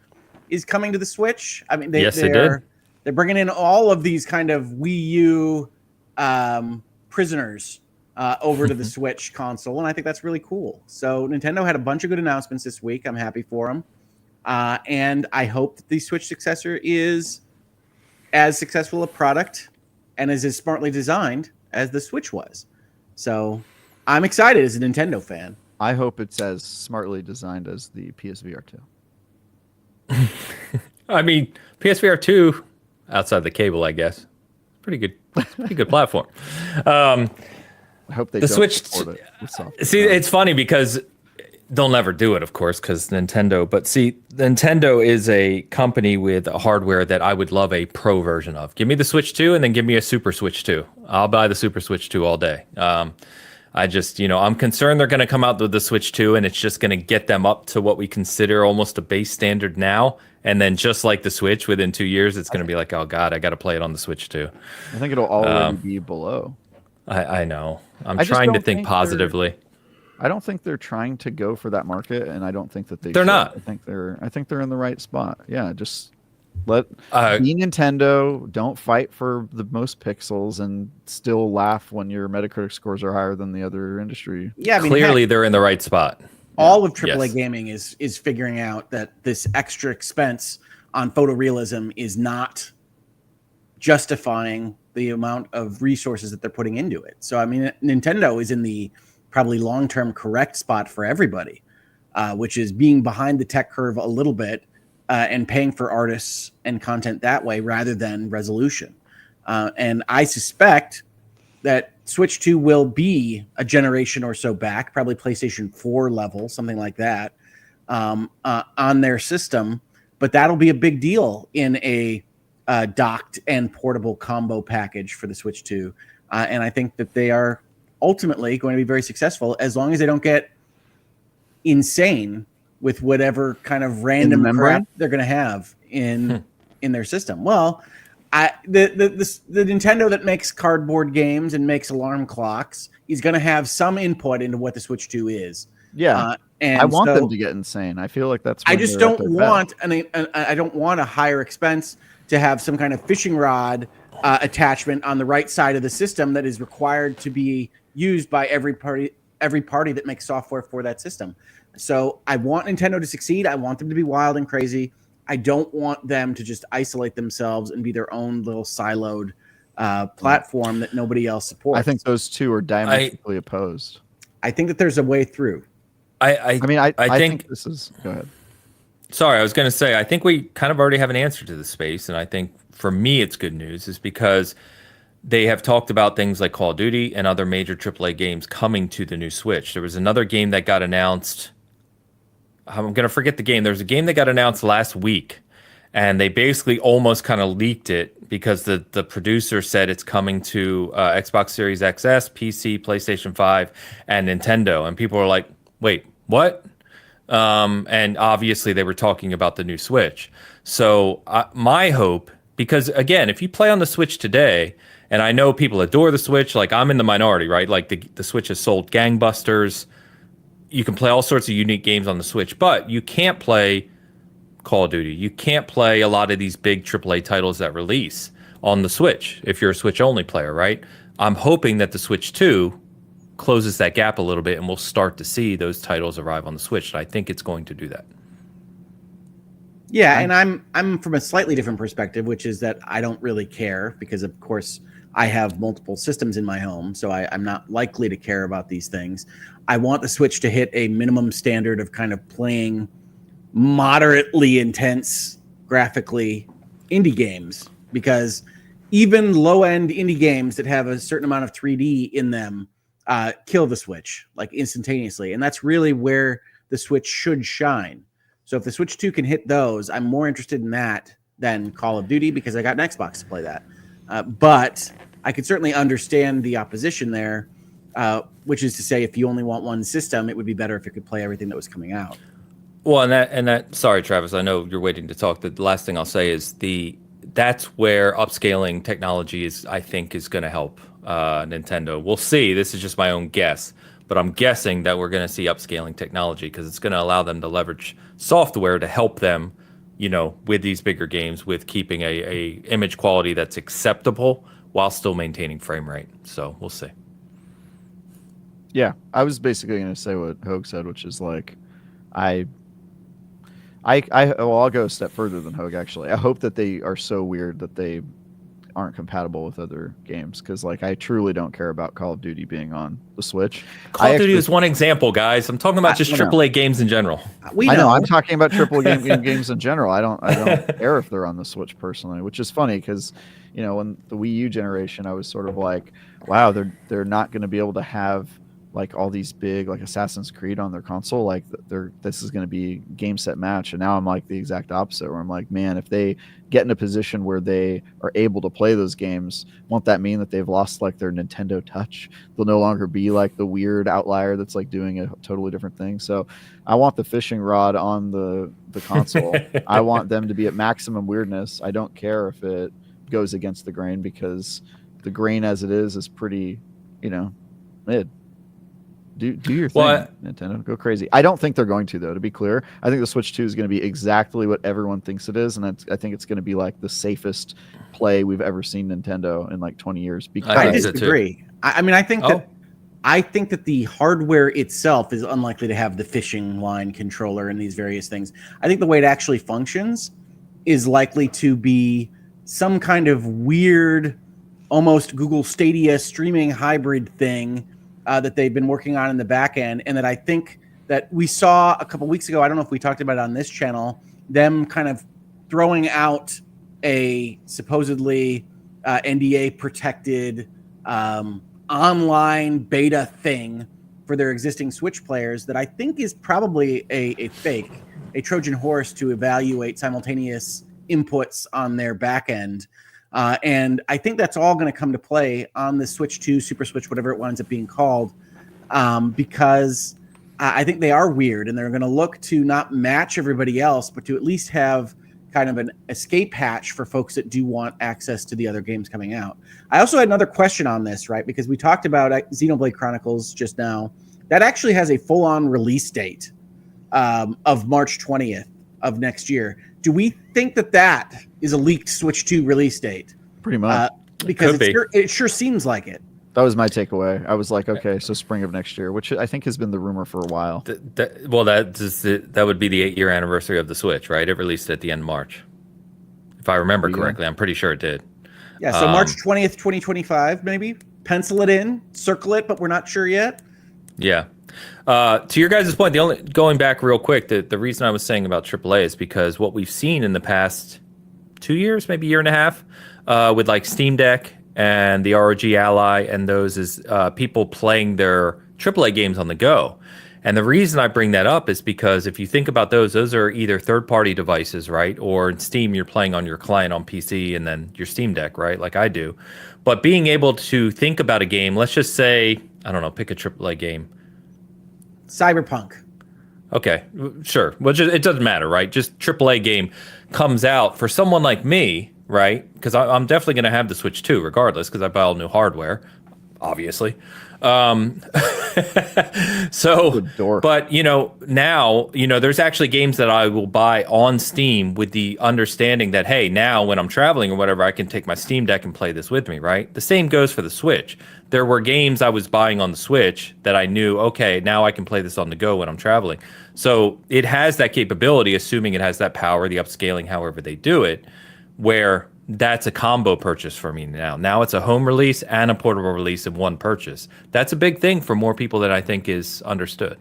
is coming to the Switch. I mean, they did. They're bringing in all of these kind of Wii U prisoners over to the Switch console, and I think that's really cool. So Nintendo had a bunch of good announcements this week. I'm happy for them, and I hope that the Switch successor is as successful a product and is as smartly designed as the Switch was. So I'm excited as a Nintendo fan. I hope it's as smartly designed as the PSVR 2. I mean, PSVR 2, outside the cable, I guess, pretty good platform. I hope they the don't Switch. support it. See, it's funny because they'll never do it, of course, because Nintendo. But see, Nintendo is a company with a hardware that I would love a pro version of. Give me the Switch 2 and then give me a Super Switch 2. I'll buy the Super Switch 2 all day. I just, I'm concerned they're going to come out with the Switch 2 and it's just going to get them up to what we consider almost a base standard now. And then just like the Switch, within 2 years, it's going to be like, oh God, I got to play it on the Switch too. I think it'll already be below. I know. I'm I just trying to don't think think positively. I don't think they're trying to go for that market, and I don't think that They're should. not. I think they're in the right spot. Yeah, just be Nintendo. Don't fight for the most pixels, and still laugh when your Metacritic scores are higher than the other industry. Yeah, I mean, Clearly, heck, they're in the right spot. all of AAA Yes. gaming is figuring out that this extra expense on photorealism is not justifying the amount of resources that they're putting into it. So, I mean, Nintendo is in the probably long-term correct spot for everybody, which is being behind the tech curve a little bit and paying for artists and content that way rather than resolution. And I suspect that Switch 2 will be a generation or so back, probably PlayStation 4 level, something like that, on their system. But that'll be a big deal in a docked and portable combo package for the Switch 2. And I think that they are ultimately going to be very successful as long as they don't get insane with whatever kind of random crap they're going to have in their system. Well, the Nintendo that makes cardboard games and makes alarm clocks is going to have some input into what the Switch 2 is. Yeah, and I want them to get insane. I feel like that's. I just don't want I don't want a higher expense to have some kind of fishing rod attachment on the right side of the system that is required to be used by every party that makes software for that system. So I want Nintendo to succeed. I want them to be wild and crazy. I don't want them to just isolate themselves and be their own little siloed platform that nobody else supports. I think those two are diametrically opposed. I think that there's a way through. I think this is. Go ahead. Sorry, I was going to say, I think we kind of already have an answer to the space. And I think for me, it's good news is because they have talked about things like Call of Duty and other major AAA games coming to the new Switch. There was another game that got announced. I'm going to forget the game. There was a game that got announced last week, and they basically almost kind of leaked it because the producer said it's coming to Xbox Series XS, PC, PlayStation 5, and Nintendo. And people were like, wait, what? And obviously they were talking about the new Switch. So my hope, because again, if you play on the Switch today, and I know people adore the Switch, like I'm in the minority, right? Like the Switch has sold gangbusters. You can play all sorts of unique games on the Switch, but you can't play Call of Duty. You can't play a lot of these big AAA titles that release on the Switch if you're a Switch only player, right? I'm hoping that the Switch 2 closes that gap a little bit and we'll start to see those titles arrive on the Switch. And I think it's going to do that. Yeah, and I'm from a slightly different perspective, which is that I don't really care because, of course, I have multiple systems in my home, so I'm not likely to care about these things. I want the Switch to hit a minimum standard of kind of playing moderately intense, graphically indie games, because even low-end indie games that have a certain amount of 3D in them kill the Switch like instantaneously, and that's really where the Switch should shine. So if the Switch 2 can hit those, I'm more interested in that than Call of Duty because I got an Xbox to play that. But I could certainly understand the opposition there, which is to say, if you only want one system, it would be better if it could play everything that was coming out. Well, and that. Sorry, Travis. I know you're waiting to talk. The last thing I'll say is that's where upscaling technology I think is going to help Nintendo. We'll see. This is just my own guess, but I'm guessing that we're going to see upscaling technology because it's going to allow them to leverage software to help them, with these bigger games, with keeping a image quality that's acceptable while still maintaining frame rate. So we'll see. Yeah, I was basically going to say what Hogue said, which is like, I'll go a step further than Hogue, actually. I hope that they are so weird that they aren't compatible with other games, because like I truly don't care about Call of Duty being on the Switch. Call of Duty is one example, guys. I'm talking about just AAA games in general. I know. I'm talking about AAA games in general. I don't care if they're on the Switch personally, which is funny because when the Wii U generation, I was sort of like, wow, they're not going to be able to have like all these big like Assassin's Creed on their console, like this is going to be game set match. And now I'm like the exact opposite, where I'm like, man, if they get in a position where they are able to play those games, won't that mean that they've lost like their Nintendo touch? They'll no longer be like the weird outlier that's like doing a totally different thing. So I want the fishing rod on the console. I want them to be at maximum weirdness. I don't care if it goes against the grain, because the grain as it is pretty, mid. Do your thing, Nintendo. Go crazy. I don't think they're going to, though, to be clear. I think the Switch 2 is going to be exactly what everyone thinks it is, and I think it's going to be like the safest play we've ever seen Nintendo in like 20 years. Because I disagree. I mean, I think that the hardware itself is unlikely to have the fishing line controller and these various things. I think the way it actually functions is likely to be some kind of weird, almost Google Stadia streaming hybrid thing that they've been working on in the back end, and that I think that we saw a couple weeks ago. I don't know if we talked about it on this channel, them kind of throwing out a supposedly NDA protected online beta thing for their existing Switch players that I think is probably a fake, a Trojan horse to evaluate simultaneous inputs on their back end. And I think that's all going to come to play on the Switch 2, Super Switch, whatever it winds up being called, because I think they are weird, and they're going to look to not match everybody else, but to at least have kind of an escape hatch for folks that do want access to the other games coming out. I also had another question on this, right? Because we talked about Xenoblade Chronicles just now. That actually has a full-on release date of March 20th of next year. Do we think that is a leaked Switch 2 release date? Pretty much. Because it sure seems like it. That was my takeaway. I was like, okay, so spring of next year, which I think has been the rumor for a while. That would be the 8-year anniversary of the Switch, right? It released at the end of March. If I remember correctly, I'm pretty sure it did. Yeah, so March 20th, 2025, maybe. Pencil it in, circle it, but we're not sure yet. Yeah. To your guys' point, going back real quick, the reason I was saying about AAA is because what we've seen in the past 2 years, maybe year and a half, with like Steam Deck and the ROG Ally and those is people playing their AAA games on the go. And the reason I bring that up is because if you think about those are either third-party devices, right? Or in Steam, you're playing on your client on PC and then your Steam Deck, right? Like I do. But being able to think about a game, let's just say, I don't know, pick a AAA game. Cyberpunk. Okay, sure. Well, it doesn't matter, right? Just AAA game comes out for someone like me, right? Because I'm definitely going to have the Switch 2 regardless, because I buy all new hardware, obviously. So, but now, there's actually games that I will buy on Steam with the understanding that, hey, now when I'm traveling or whatever, I can take my Steam Deck and play this with me, right? The same goes for the Switch. There were games I was buying on the Switch that I knew, okay, now I can play this on the go when I'm traveling. So it has that capability, assuming it has that power, the upscaling, however they do it, where that's a combo purchase for me now. Now it's a home release and a portable release in one purchase. That's a big thing for more people than I think is understood.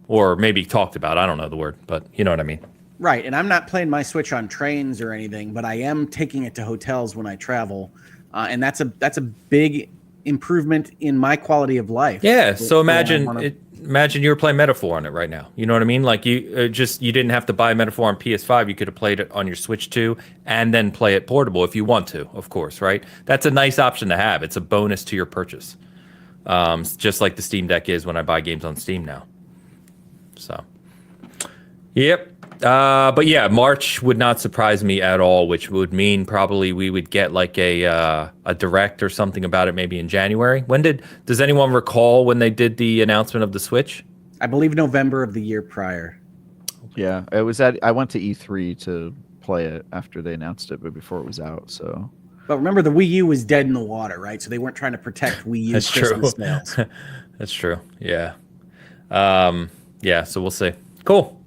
Or maybe talked about. I don't know the word, but you know what I mean. Right, and I'm not playing my Switch on trains or anything, but I am taking it to hotels when I travel. And that's a big improvement in my quality of life. Yeah, so imagine you were playing Metaphor on it right now. You know what I mean? Like you didn't have to buy Metaphor on PS5. You could have played it on your Switch 2 and then play it portable if you want to, of course, right? That's a nice option to have. It's a bonus to your purchase. Just like the Steam Deck is when I buy games on Steam now. So, yep. But yeah, March would not surprise me at all, which would mean probably we would get like a direct or something about it maybe in January. Does anyone recall when they did the announcement of the Switch? I believe November of the year prior. Yeah, I went to E3 to play it after they announced it, but before it was out, so. But remember, the Wii U was dead in the water, right? So they weren't trying to protect Wii U Christmas sales. That's true. Yeah. Yeah, so we'll see. Cool.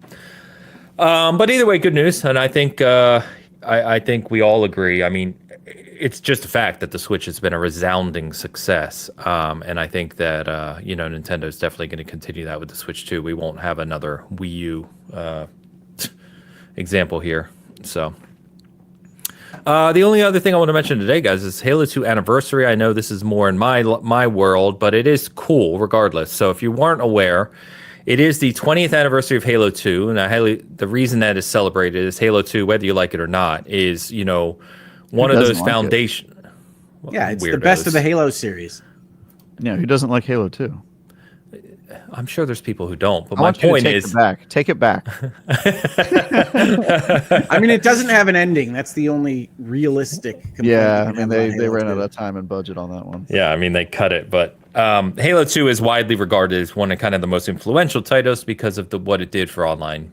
But either way, good news, and I think I think we all agree. I mean, it's just a fact that the Switch has been a resounding success, and I think that Nintendo is definitely going to continue that with the Switch 2. We won't have another Wii U example here. So, The only other thing I want to mention today, guys, is Halo 2 Anniversary. I know this is more in my world, but it is cool regardless. So if you weren't aware, it is the 20th anniversary of Halo 2. Now, the reason that is celebrated is Halo 2, whether you like it or not, is, one of those foundation. Yeah, it's the best of the Halo series. Yeah, who doesn't like Halo 2? I'm sure there's people who don't, but my point is, take it back. I mean, it doesn't have an ending. That's the only realistic complaint. Yeah, I mean, they ran out of time and budget on that one. Yeah, I mean, they cut it, but Halo 2 is widely regarded as one of kind of the most influential titles because of what it did for online,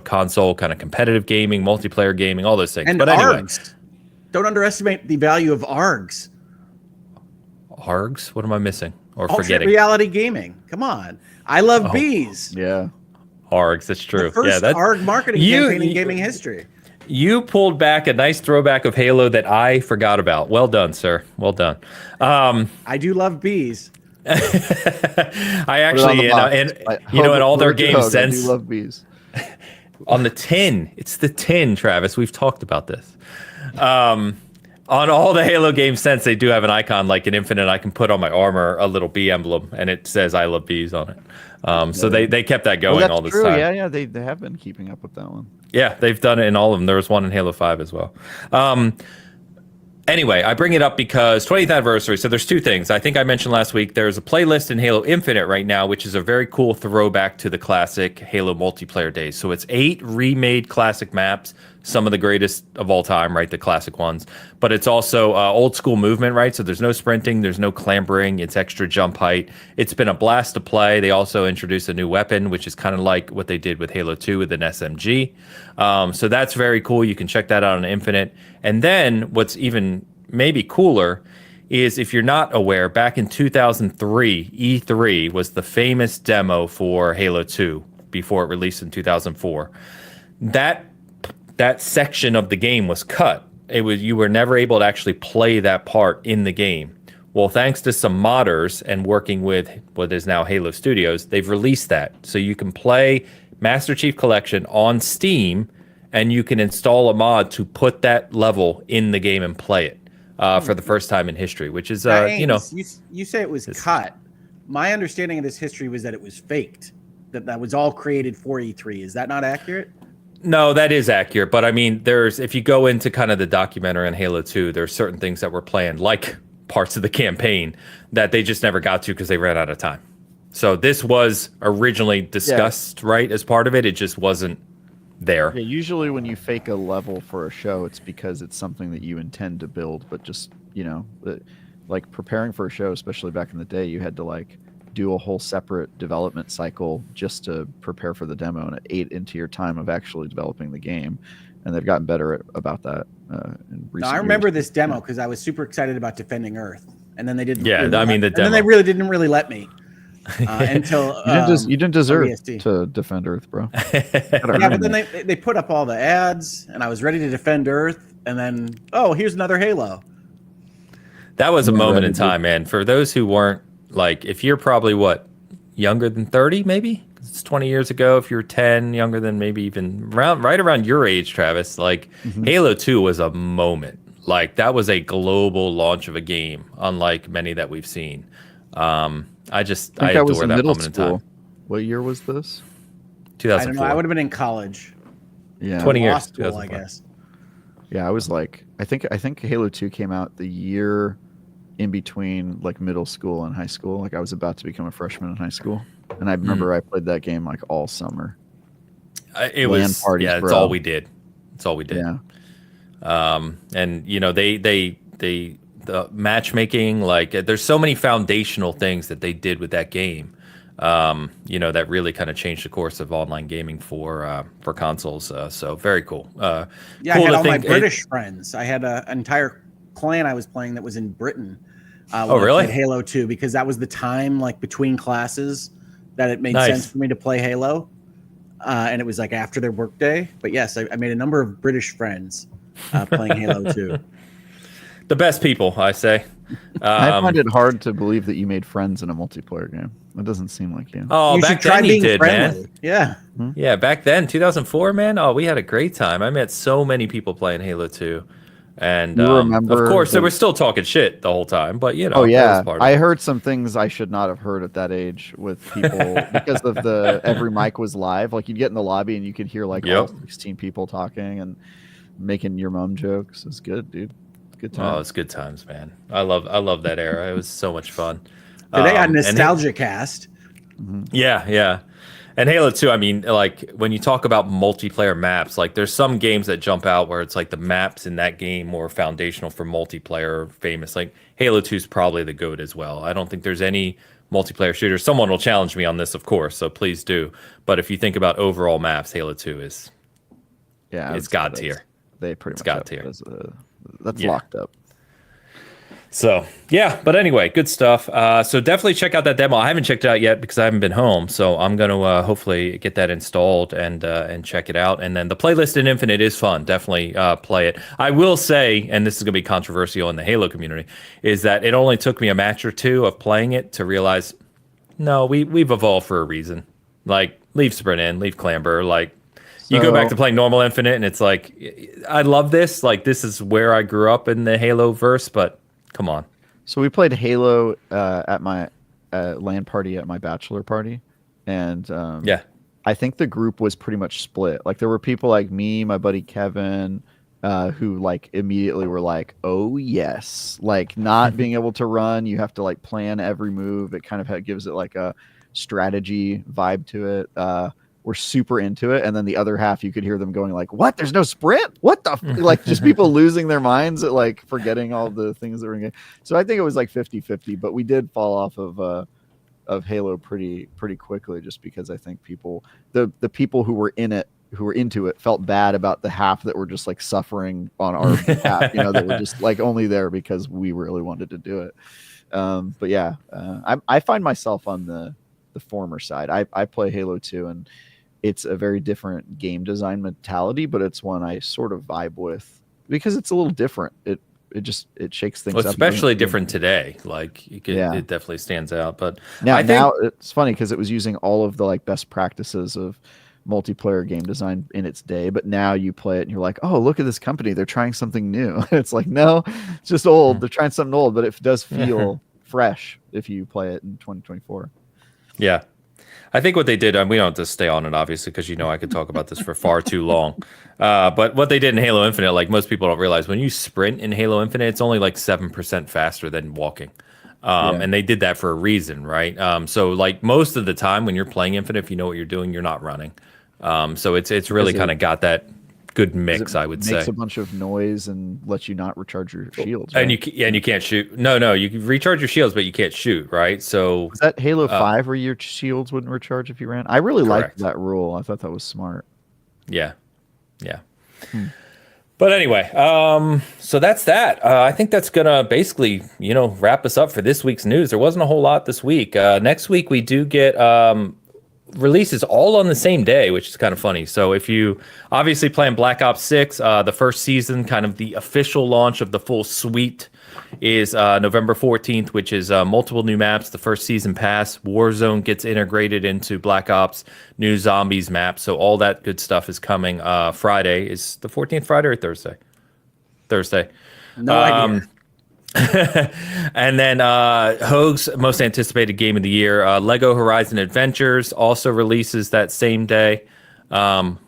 console kind of competitive gaming, multiplayer gaming, all those things. And but anyway, ARGs. Don't underestimate the value of ARGs. ARGs? What am I missing or Alternate forgetting? reality gaming. Come on. I love bees. Yeah. ARGs, that's true. The first ARG marketing campaign in gaming history. You pulled back a nice throwback of Halo that I forgot about. Well done, sir. Well done. I do love bees. I actually, in all their games since. I do love bees. On the tin. It's the tin, Travis. We've talked about this. On all the Halo games since, they do have an icon like an Infinite. I can put on my armor a little bee emblem, and it says "I love bees" on it. So they kept that going all this time. Yeah, they have been keeping up with that one. Yeah, they've done it in all of them. There was one in Halo 5 as well. Anyway, I bring it up because 20th anniversary. So there's two things. I think I mentioned last week, there's a playlist in Halo Infinite right now, which is a very cool throwback to the classic Halo multiplayer days. So it's 8 remade classic maps, some of the greatest of all time, right? The classic ones. But it's also old school movement, right? So there's no sprinting, there's no clambering, it's extra jump height. It's been a blast to play. They also introduced a new weapon, which is kind of like what they did with Halo 2 with an SMG. So that's very cool. You can check that out on Infinite. And then what's even maybe cooler is, if you're not aware, back in 2003, E3 was the famous demo for Halo 2 before it released in 2004. That section of the game was cut. You were never able to actually play that part in the game. Well, thanks to some modders and working with what is now Halo Studios, they've released that. So you can play Master Chief Collection on Steam, and you can install a mod to put that level in the game and play it for the first time in history, which is, You say it was cut. My understanding of this history was that it was faked, that was all created for E3. Is that not accurate? No, that is accurate. But I mean, if you go into kind of the documentary on Halo 2, there's certain things that were planned, like parts of the campaign, that they just never got to because they ran out of time. So this was originally discussed, right, as part of it. It just wasn't there. Yeah, usually when you fake a level for a show, it's because it's something that you intend to build, but just, like preparing for a show, especially back in the day, you had to do a whole separate development cycle just to prepare for the demo, and it ate into your time of actually developing the game. And they've gotten better about that in recent I remember years. this demo because I was super excited about defending Earth, and then they didn't. Yeah, I mean the demo. And then they really didn't let me until you didn't deserve OBSD. to defend Earth, bro. Yeah, but then they put up all the ads, and I was ready to defend Earth, and then here's another Halo. That was a moment in time, man. For those who weren't, if you're probably younger than 30, maybe it's 20 years ago. If you're 10, younger than maybe even right around your age, Travis, Halo 2 was a moment. That was a global launch of a game, unlike many that we've seen. I adore that moment in time. What year was this? 2004. I don't know. I would have been in college. Yeah, 20 years. Law school, I guess. Yeah, I was I think Halo 2 came out the year in between middle school and high school. I was about to become a freshman in high school, and I remember I played that game all summer. It LAN was parties, it's bro. all we did. It's all we did. Yeah. And the matchmaking, there's so many foundational things that they did with that game, that really kind of changed the course of online gaming for consoles. So very cool. I had all my British friends. I had an entire clan I was playing that was in Britain. Really? I played Halo 2, because that was the time between classes that it made sense for me to play Halo, and it was after their workday. But yes, I made a number of British friends playing Halo 2. The best people, I say. I find it hard to believe that you made friends in a multiplayer game. It doesn't seem like you. Oh, you back should try then you being did, friendly. man. Yeah. Yeah, back then, 2004, man. Oh, we had a great time. I met so many people playing Halo 2. And You of remember course, they the- were still talking shit the whole time. But you know, Oh that yeah, was part of I it. heard some things I should not have heard at that age with people because of the every mic was live. Like you'd get in the lobby and you could hear like all Yep. 16 people talking and making your mom jokes. It's good, dude. Good Oh, time. it's good times, man. I love that era. It was so much fun. Today on And Nostalgia Cast. yeah. And Halo 2, I mean, like when you talk about multiplayer maps, like there's some games that jump out where it's like the maps in that game were foundational for multiplayer famous. Like Halo 2 is probably the GOAT as well. I don't think there's any multiplayer shooter. Someone will challenge me on this, of course, so please do. But if you think about overall maps, Halo 2 is Yeah, it's God tier. They pretty much God have tier. it as that's Yeah. locked up. So yeah, but anyway, good stuff. So definitely check out that demo. I haven't checked it out yet because I haven't been home. So I'm gonna hopefully get that installed and check it out. And then the playlist in Infinite is fun. Definitely play it. I will say, and this is gonna be controversial in the Halo community, is that it only took me a match or two of playing it to realize, no, we've evolved for a reason. Like leave sprint in, leave clamber, like. You go back to playing normal Infinite, and it's like, I love this. Like, this is where I grew up in the Halo verse, but come on. So we played Halo at my LAN party at my bachelor party, and Yeah. I think the group was pretty much split. Like there were people like me, my buddy Kevin, who like immediately were like, "Oh yes!" Like not being able to run, you have to like plan every move. It kind of gives it like a strategy vibe to it. We're super into it, and then the other half you could hear them going like, "What? There's no sprint? What the like?" Just people losing their minds at like forgetting all the things that were in game. So I think it was like 50-50, but we did fall off of Halo pretty quickly, just because I think the people who were into it felt bad about the half that were just like suffering on our behalf, that were just like only there because we really wanted to do it. But yeah, I find myself on the former side. I play Halo 2, and it's a very different game design mentality, but it's one I sort of vibe with because it's a little different. It shakes things Well, up. especially different today. Like it definitely stands out. But now it's funny because it was using all of the like best practices of multiplayer game design in its day, but now you play it and you're like, oh, look at this company, they're trying something new. It's like, no, it's just old. They're trying something old, but it does feel fresh if you play it in 2024. Yeah. I think what they did, we don't have to stay on it, obviously, because I could talk about this for far too long. But what they did in Halo Infinite, like most people don't realize, when you sprint in Halo Infinite, it's only like 7% faster than walking. And they did that for a reason, right? So like most of the time when you're playing Infinite, if you know what you're doing, you're not running. So it's really kind of got that good mix, I would say. Makes a bunch of noise and lets you not recharge your shields. Right? And you can't shoot. No, you can recharge your shields, but you can't shoot, right? So is that Halo 5 where your shields wouldn't recharge if you ran? I really liked that rule. I thought that was smart. Yeah. But anyway, so that's that. I think that's gonna basically, wrap us up for this week's news. There wasn't a whole lot this week. Next week we do get releases all on the same day, which is kind of funny. So if you obviously playing Black Ops 6, the first season, kind of the official launch of the full suite is November 14th, which is multiple new maps. The first season pass, Warzone gets integrated into Black Ops, new zombies map. So all that good stuff is coming. Friday is the 14th, Friday or Thursday? Thursday. No idea. And then Hoag's most anticipated game of the year, Lego Horizon Adventures, also releases that same day. And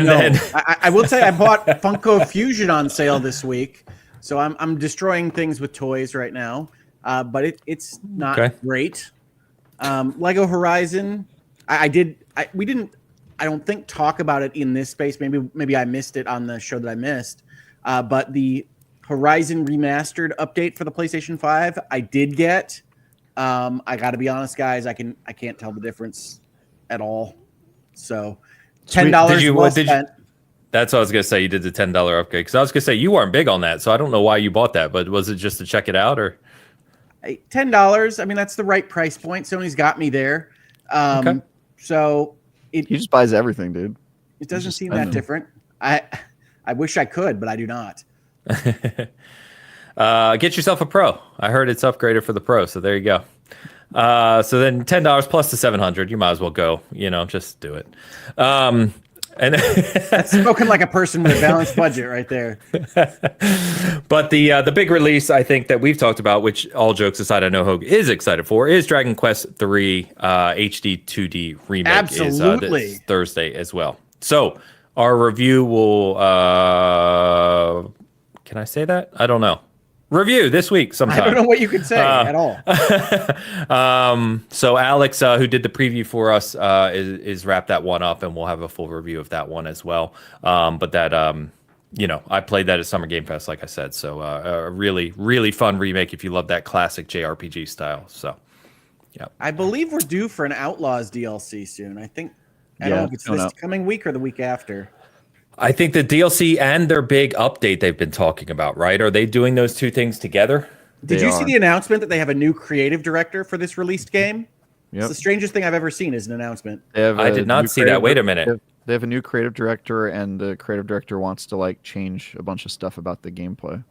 then I will say I bought Funko Fusion on sale this week, so I'm destroying things with toys right now. But it's not great. Lego Horizon, we didn't I don't think talk about it in this space. Maybe I missed it on the show that I missed. But the Horizon Remastered update for the PlayStation 5, I did get. I got to be honest, guys. I can't tell the difference at all. So $10 well spent. That's what I was gonna say. You did the $10 upgrade because I was gonna say you weren't big on that, so I don't know why you bought that. But was it just to check it out, or $10? I mean, that's the right price point. Sony's got me there. So he just buys everything, dude. It doesn't seem that different. I wish I could, but I do not. Get yourself a Pro. I heard it's upgraded for the Pro, so there you go. So then $10 plus the $700, you might as well go. Just do it. And That's spoken like a person with a balanced budget right there. but the big release I think that we've talked about, which all jokes aside, I know Hogue is excited for, is Dragon Quest 3 HD 2D remake. Absolutely. Is this Thursday as well. So our review will can I say that? I don't know. Review this week sometime. I don't know what you could say at all. So Alex, who did the preview for us, is wrapped that one up, and we'll have a full review of that one as well. But that, I played that at Summer Game Fest, like I said. So a really, really fun remake if you love that classic JRPG style. So, yeah. I believe we're due for an Outlaws DLC soon. I think. I don't know if it's this coming week or the week after. I think the DLC and their big update they've been talking about, right? Are they doing those two things together? Did you see the announcement that they have a new creative director for this released game? Yep. It's the strangest thing I've ever seen as an announcement. I did not see that. Wait a minute. They have a new creative director, and the creative director wants to change a bunch of stuff about the gameplay.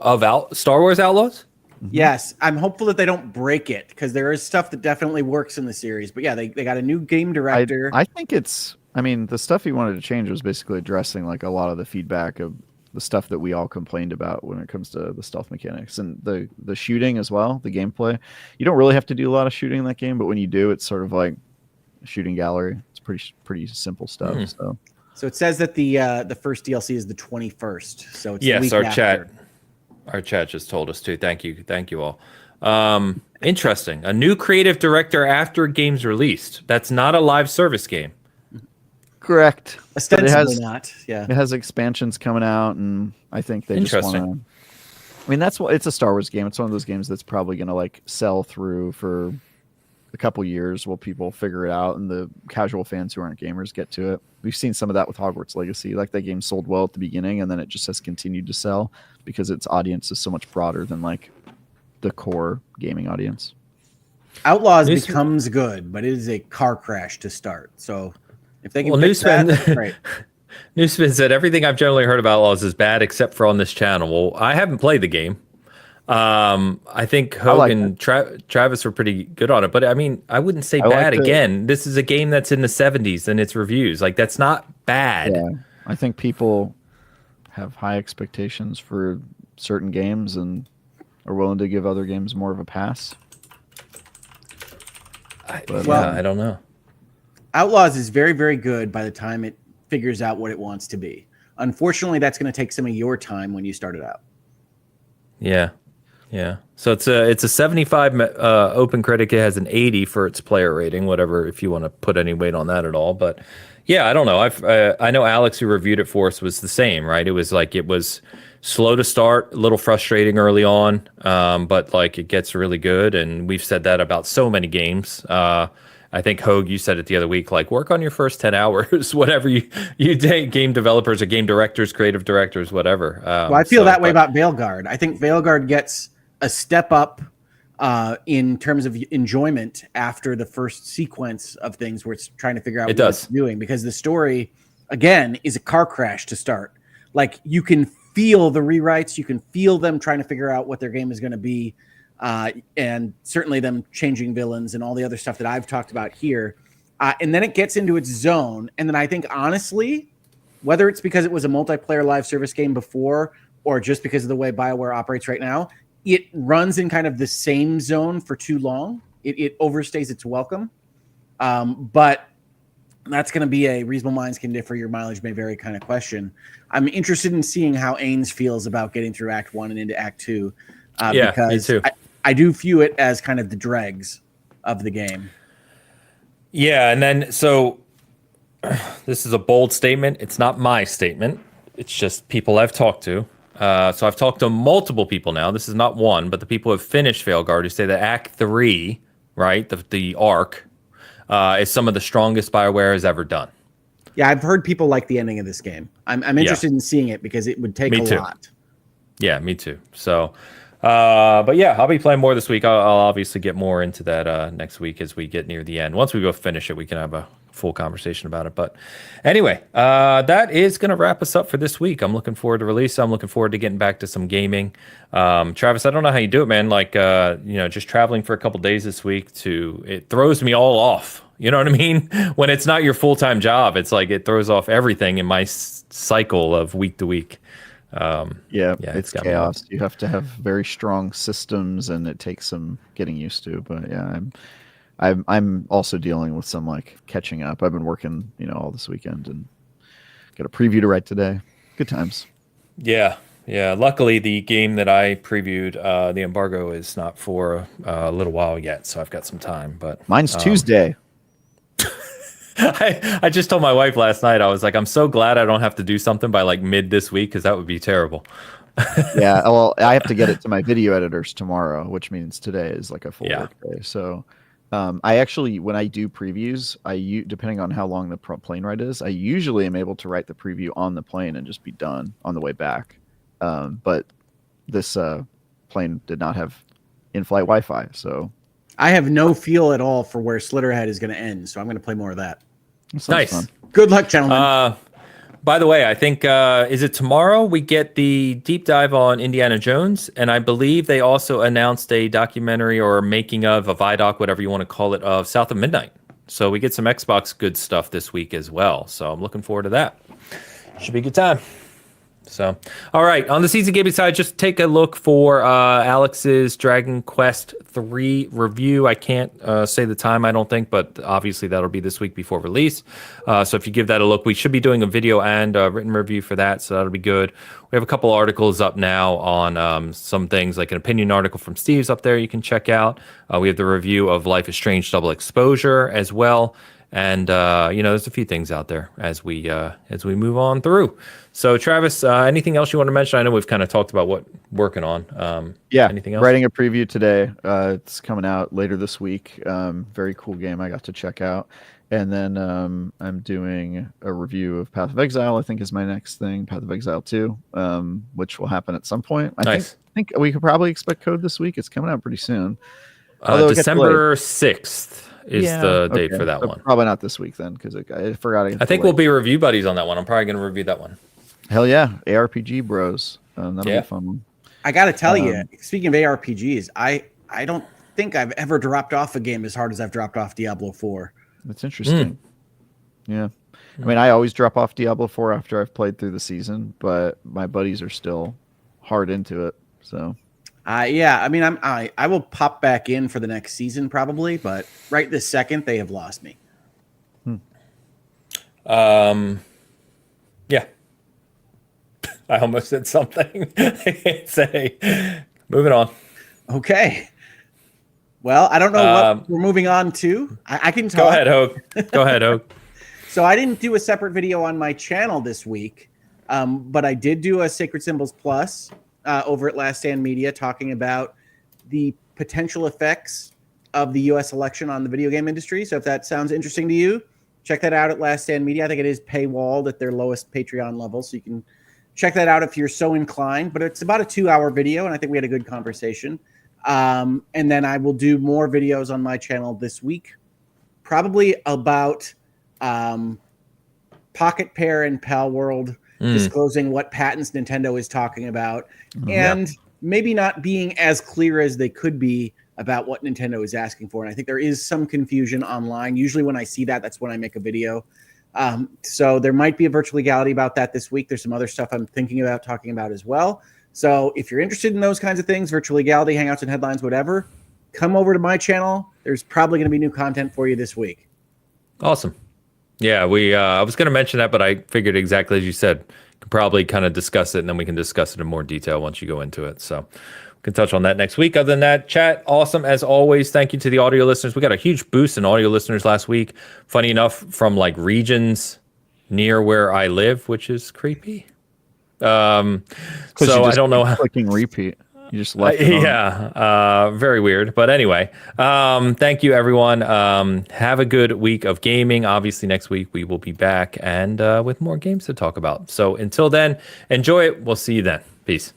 Of Star Wars Outlaws? Yes, I'm hopeful that they don't break it because there is stuff that definitely works in the series. But yeah, they got a new game director. I think the stuff he wanted to change was basically addressing a lot of the feedback of the stuff that we all complained about when it comes to the stealth mechanics and the shooting as well, the gameplay. You don't really have to do a lot of shooting in that game, but when you do, it's sort of like a shooting gallery. It's pretty simple stuff. So it says that the first DLC is the 21st. So it's yes, the week our after. Our chat just told us too. Thank you all. Interesting. A new creative director after a game's released. That's not a live service game. Correct. Ostensibly not. Yeah. It has expansions coming out, and I think they just want to. I mean, it's a Star Wars game. It's one of those games that's probably going to sell through for a couple years while people figure it out, and the casual fans who aren't gamers get to it. We've seen some of that with Hogwarts Legacy. That game sold well at the beginning, and then it just has continued to sell because its audience is so much broader than the core gaming audience. Outlaws becomes good, but it is a car crash to start. So if they can fix that, that's great. Newspin said everything I've generally heard about Outlaws is bad except for on this channel. Well, I haven't played the game. I think Hogue and Travis were pretty good on it, but I mean, I wouldn't say bad. Again, this is a game that's in the 70s and its reviews. That's not bad. Yeah, I think people have high expectations for certain games and are willing to give other games more of a pass. I don't know. Outlaws is very, very good by the time it figures out what it wants to be. Unfortunately, that's going to take some of your time when you start it out. Yeah. So it's a 75 open critic. It has an 80 for its player rating, whatever, if you want to put any weight on that at all. But yeah, I don't know. I know Alex, who reviewed it for us, was the same, right? It was slow to start, a little frustrating early on, but it gets really good. And we've said that about so many games. I think Hogue, you said it the other week, work on your first 10 hours, whatever you take, game developers or game directors, creative directors, whatever. Well, I feel that way about Veilguard. I think Veilguard gets a step up in terms of enjoyment after the first sequence of things where it's trying to figure out what it's doing, because the story, again, is a car crash to start. You can feel the rewrites, you can feel them trying to figure out what their game is going to be, and certainly them changing villains and all the other stuff that I've talked about here. And then it gets into its zone. And then I think, honestly, whether it's because it was a multiplayer live service game before or just because of the way BioWare operates right now, it runs in kind of the same zone for too long. It overstays its welcome. But that's going to be a reasonable minds can differ, your mileage may vary kind of question. I'm interested in seeing how Ains feels about getting through Act 1 and into Act 2. Because me too. I do view it as kind of the dregs of the game. Yeah, and then so this is a bold statement. It's not my statement. It's just people I've talked to. So I've talked to multiple people now. This is not one, but the people who have finished Veilguard who say that Act 3, right, the arc, is some of the strongest BioWare has ever done. Yeah, I've heard people like the ending of this game. I'm interested in seeing it because it would take a lot. Yeah, me too. So, but yeah, I'll be playing more this week. I'll obviously get more into that next week as we get near the end. Once we go finish it, we can have a full conversation about it. But anyway, that is going to wrap us up for this week. I'm looking forward to release. I'm looking forward to getting back to some gaming. Travis, I don't know how you do it, man. Just traveling for a couple days this week it throws me all off. You know what I mean? When it's not your full-time job, it's like it throws off everything in my cycle of week to week. Yeah, Yeah, it's got me chaos. You have to have very strong systems, and it takes some getting used to. But yeah, I'm also dealing with some like catching up. I've been working, all this weekend and got a preview to write today. Good times. Yeah. Luckily, the game that I previewed, the embargo is not for a little while yet, so I've got some time. But Mine's Tuesday. I just told my wife last night, I was like, I'm so glad I don't have to do something by like mid this week, because that would be terrible. Yeah, well, I have to get it to my video editors tomorrow, which means today is like a full work day. So I actually, when I do previews, depending on how long the plane ride is, I usually am able to write the preview on the plane and just be done on the way back. But this plane did not have in-flight Wi-Fi, so I have no feel at all for where Slitterhead is going to end, so I'm going to play more of that. Nice. Fun. Good luck, gentlemen. By the way, I think, is it tomorrow we get the deep dive on Indiana Jones? And I believe they also announced a documentary or making of a Vidoc, whatever you want to call it, of South of Midnight. So we get some Xbox good stuff this week as well. So I'm looking forward to that. Should be a good time. So, all right, on the season gaming side, just take a look for Alex's Dragon Quest 3 review. I can't say the time, I don't think, but obviously that'll be this week before release. So if you give that a look, we should be doing a video and a written review for that, so that'll be good. We have a couple articles up now on some things, like an opinion article from Steve's up there you can check out. We have the review of Life is Strange Double Exposure as well. And there's a few things out there as we move on through. So Travis, anything else you want to mention? I know we've kind of talked about what working on. Anything else? Writing a preview today. It's coming out later this week. Very cool game I got to check out. And then I'm doing a review of Path of Exile, I think is my next thing, Path of Exile 2, which will happen at some point. I think we could probably expect code this week. It's coming out pretty soon. December 6th. Is the date for that one. Probably not this week then, because I forgot. I think we'll be review buddies on that one. I'm probably going to review that one. Hell yeah, ARPG bros. That'll be a fun one. I got to tell you, speaking of ARPGs, I don't think I've ever dropped off a game as hard as I've dropped off Diablo 4. That's interesting. Yeah. I mean, I always drop off Diablo 4 after I've played through the season, but my buddies are still hard into it. So... I mean, I will pop back in for the next season probably, but right this second they have lost me. Yeah. I almost said something. I can't say. Moving on. Okay. Well, I don't know what we're moving on to. I can talk. Go ahead, Hogue. So I didn't do a separate video on my channel this week, but I did do a Sacred Symbols Plus over at Last Stand Media, talking about the potential effects of the U.S. election on the video game industry. So if that sounds interesting to you, check that out at Last Stand Media. I think it is paywalled at their lowest Patreon level, so you can check that out if you're so inclined. But it's about a 2-hour video, and I think we had a good conversation. And then I will do more videos on my channel this week, probably about Pocket Pair and Pal World, disclosing what patents Nintendo is talking about, and maybe not being as clear as they could be about what Nintendo is asking for. And I think there is some confusion online. Usually when I see that, that's when I make a video. So there might be a virtual legality about that this week. There's some other stuff I'm thinking about talking about as well. So if you're interested in those kinds of things, virtual legality, hangouts and headlines, whatever, come over to my channel. There's probably going to be new content for you this week. Awesome. Yeah, I was going to mention that, but I figured exactly as you said, could probably kind of discuss it, and then we can discuss it in more detail once you go into it. So we can touch on that next week. Other than that, chat, awesome as always. Thank you to the audio listeners. We got a huge boost in audio listeners last week. Funny enough, from like regions near where I live, which is creepy. So I don't know how clicking repeat. You just left it on. Very weird. But anyway, thank you, everyone. Have a good week of gaming. Obviously, next week we will be back and with more games to talk about. So until then, enjoy it. We'll see you then. Peace.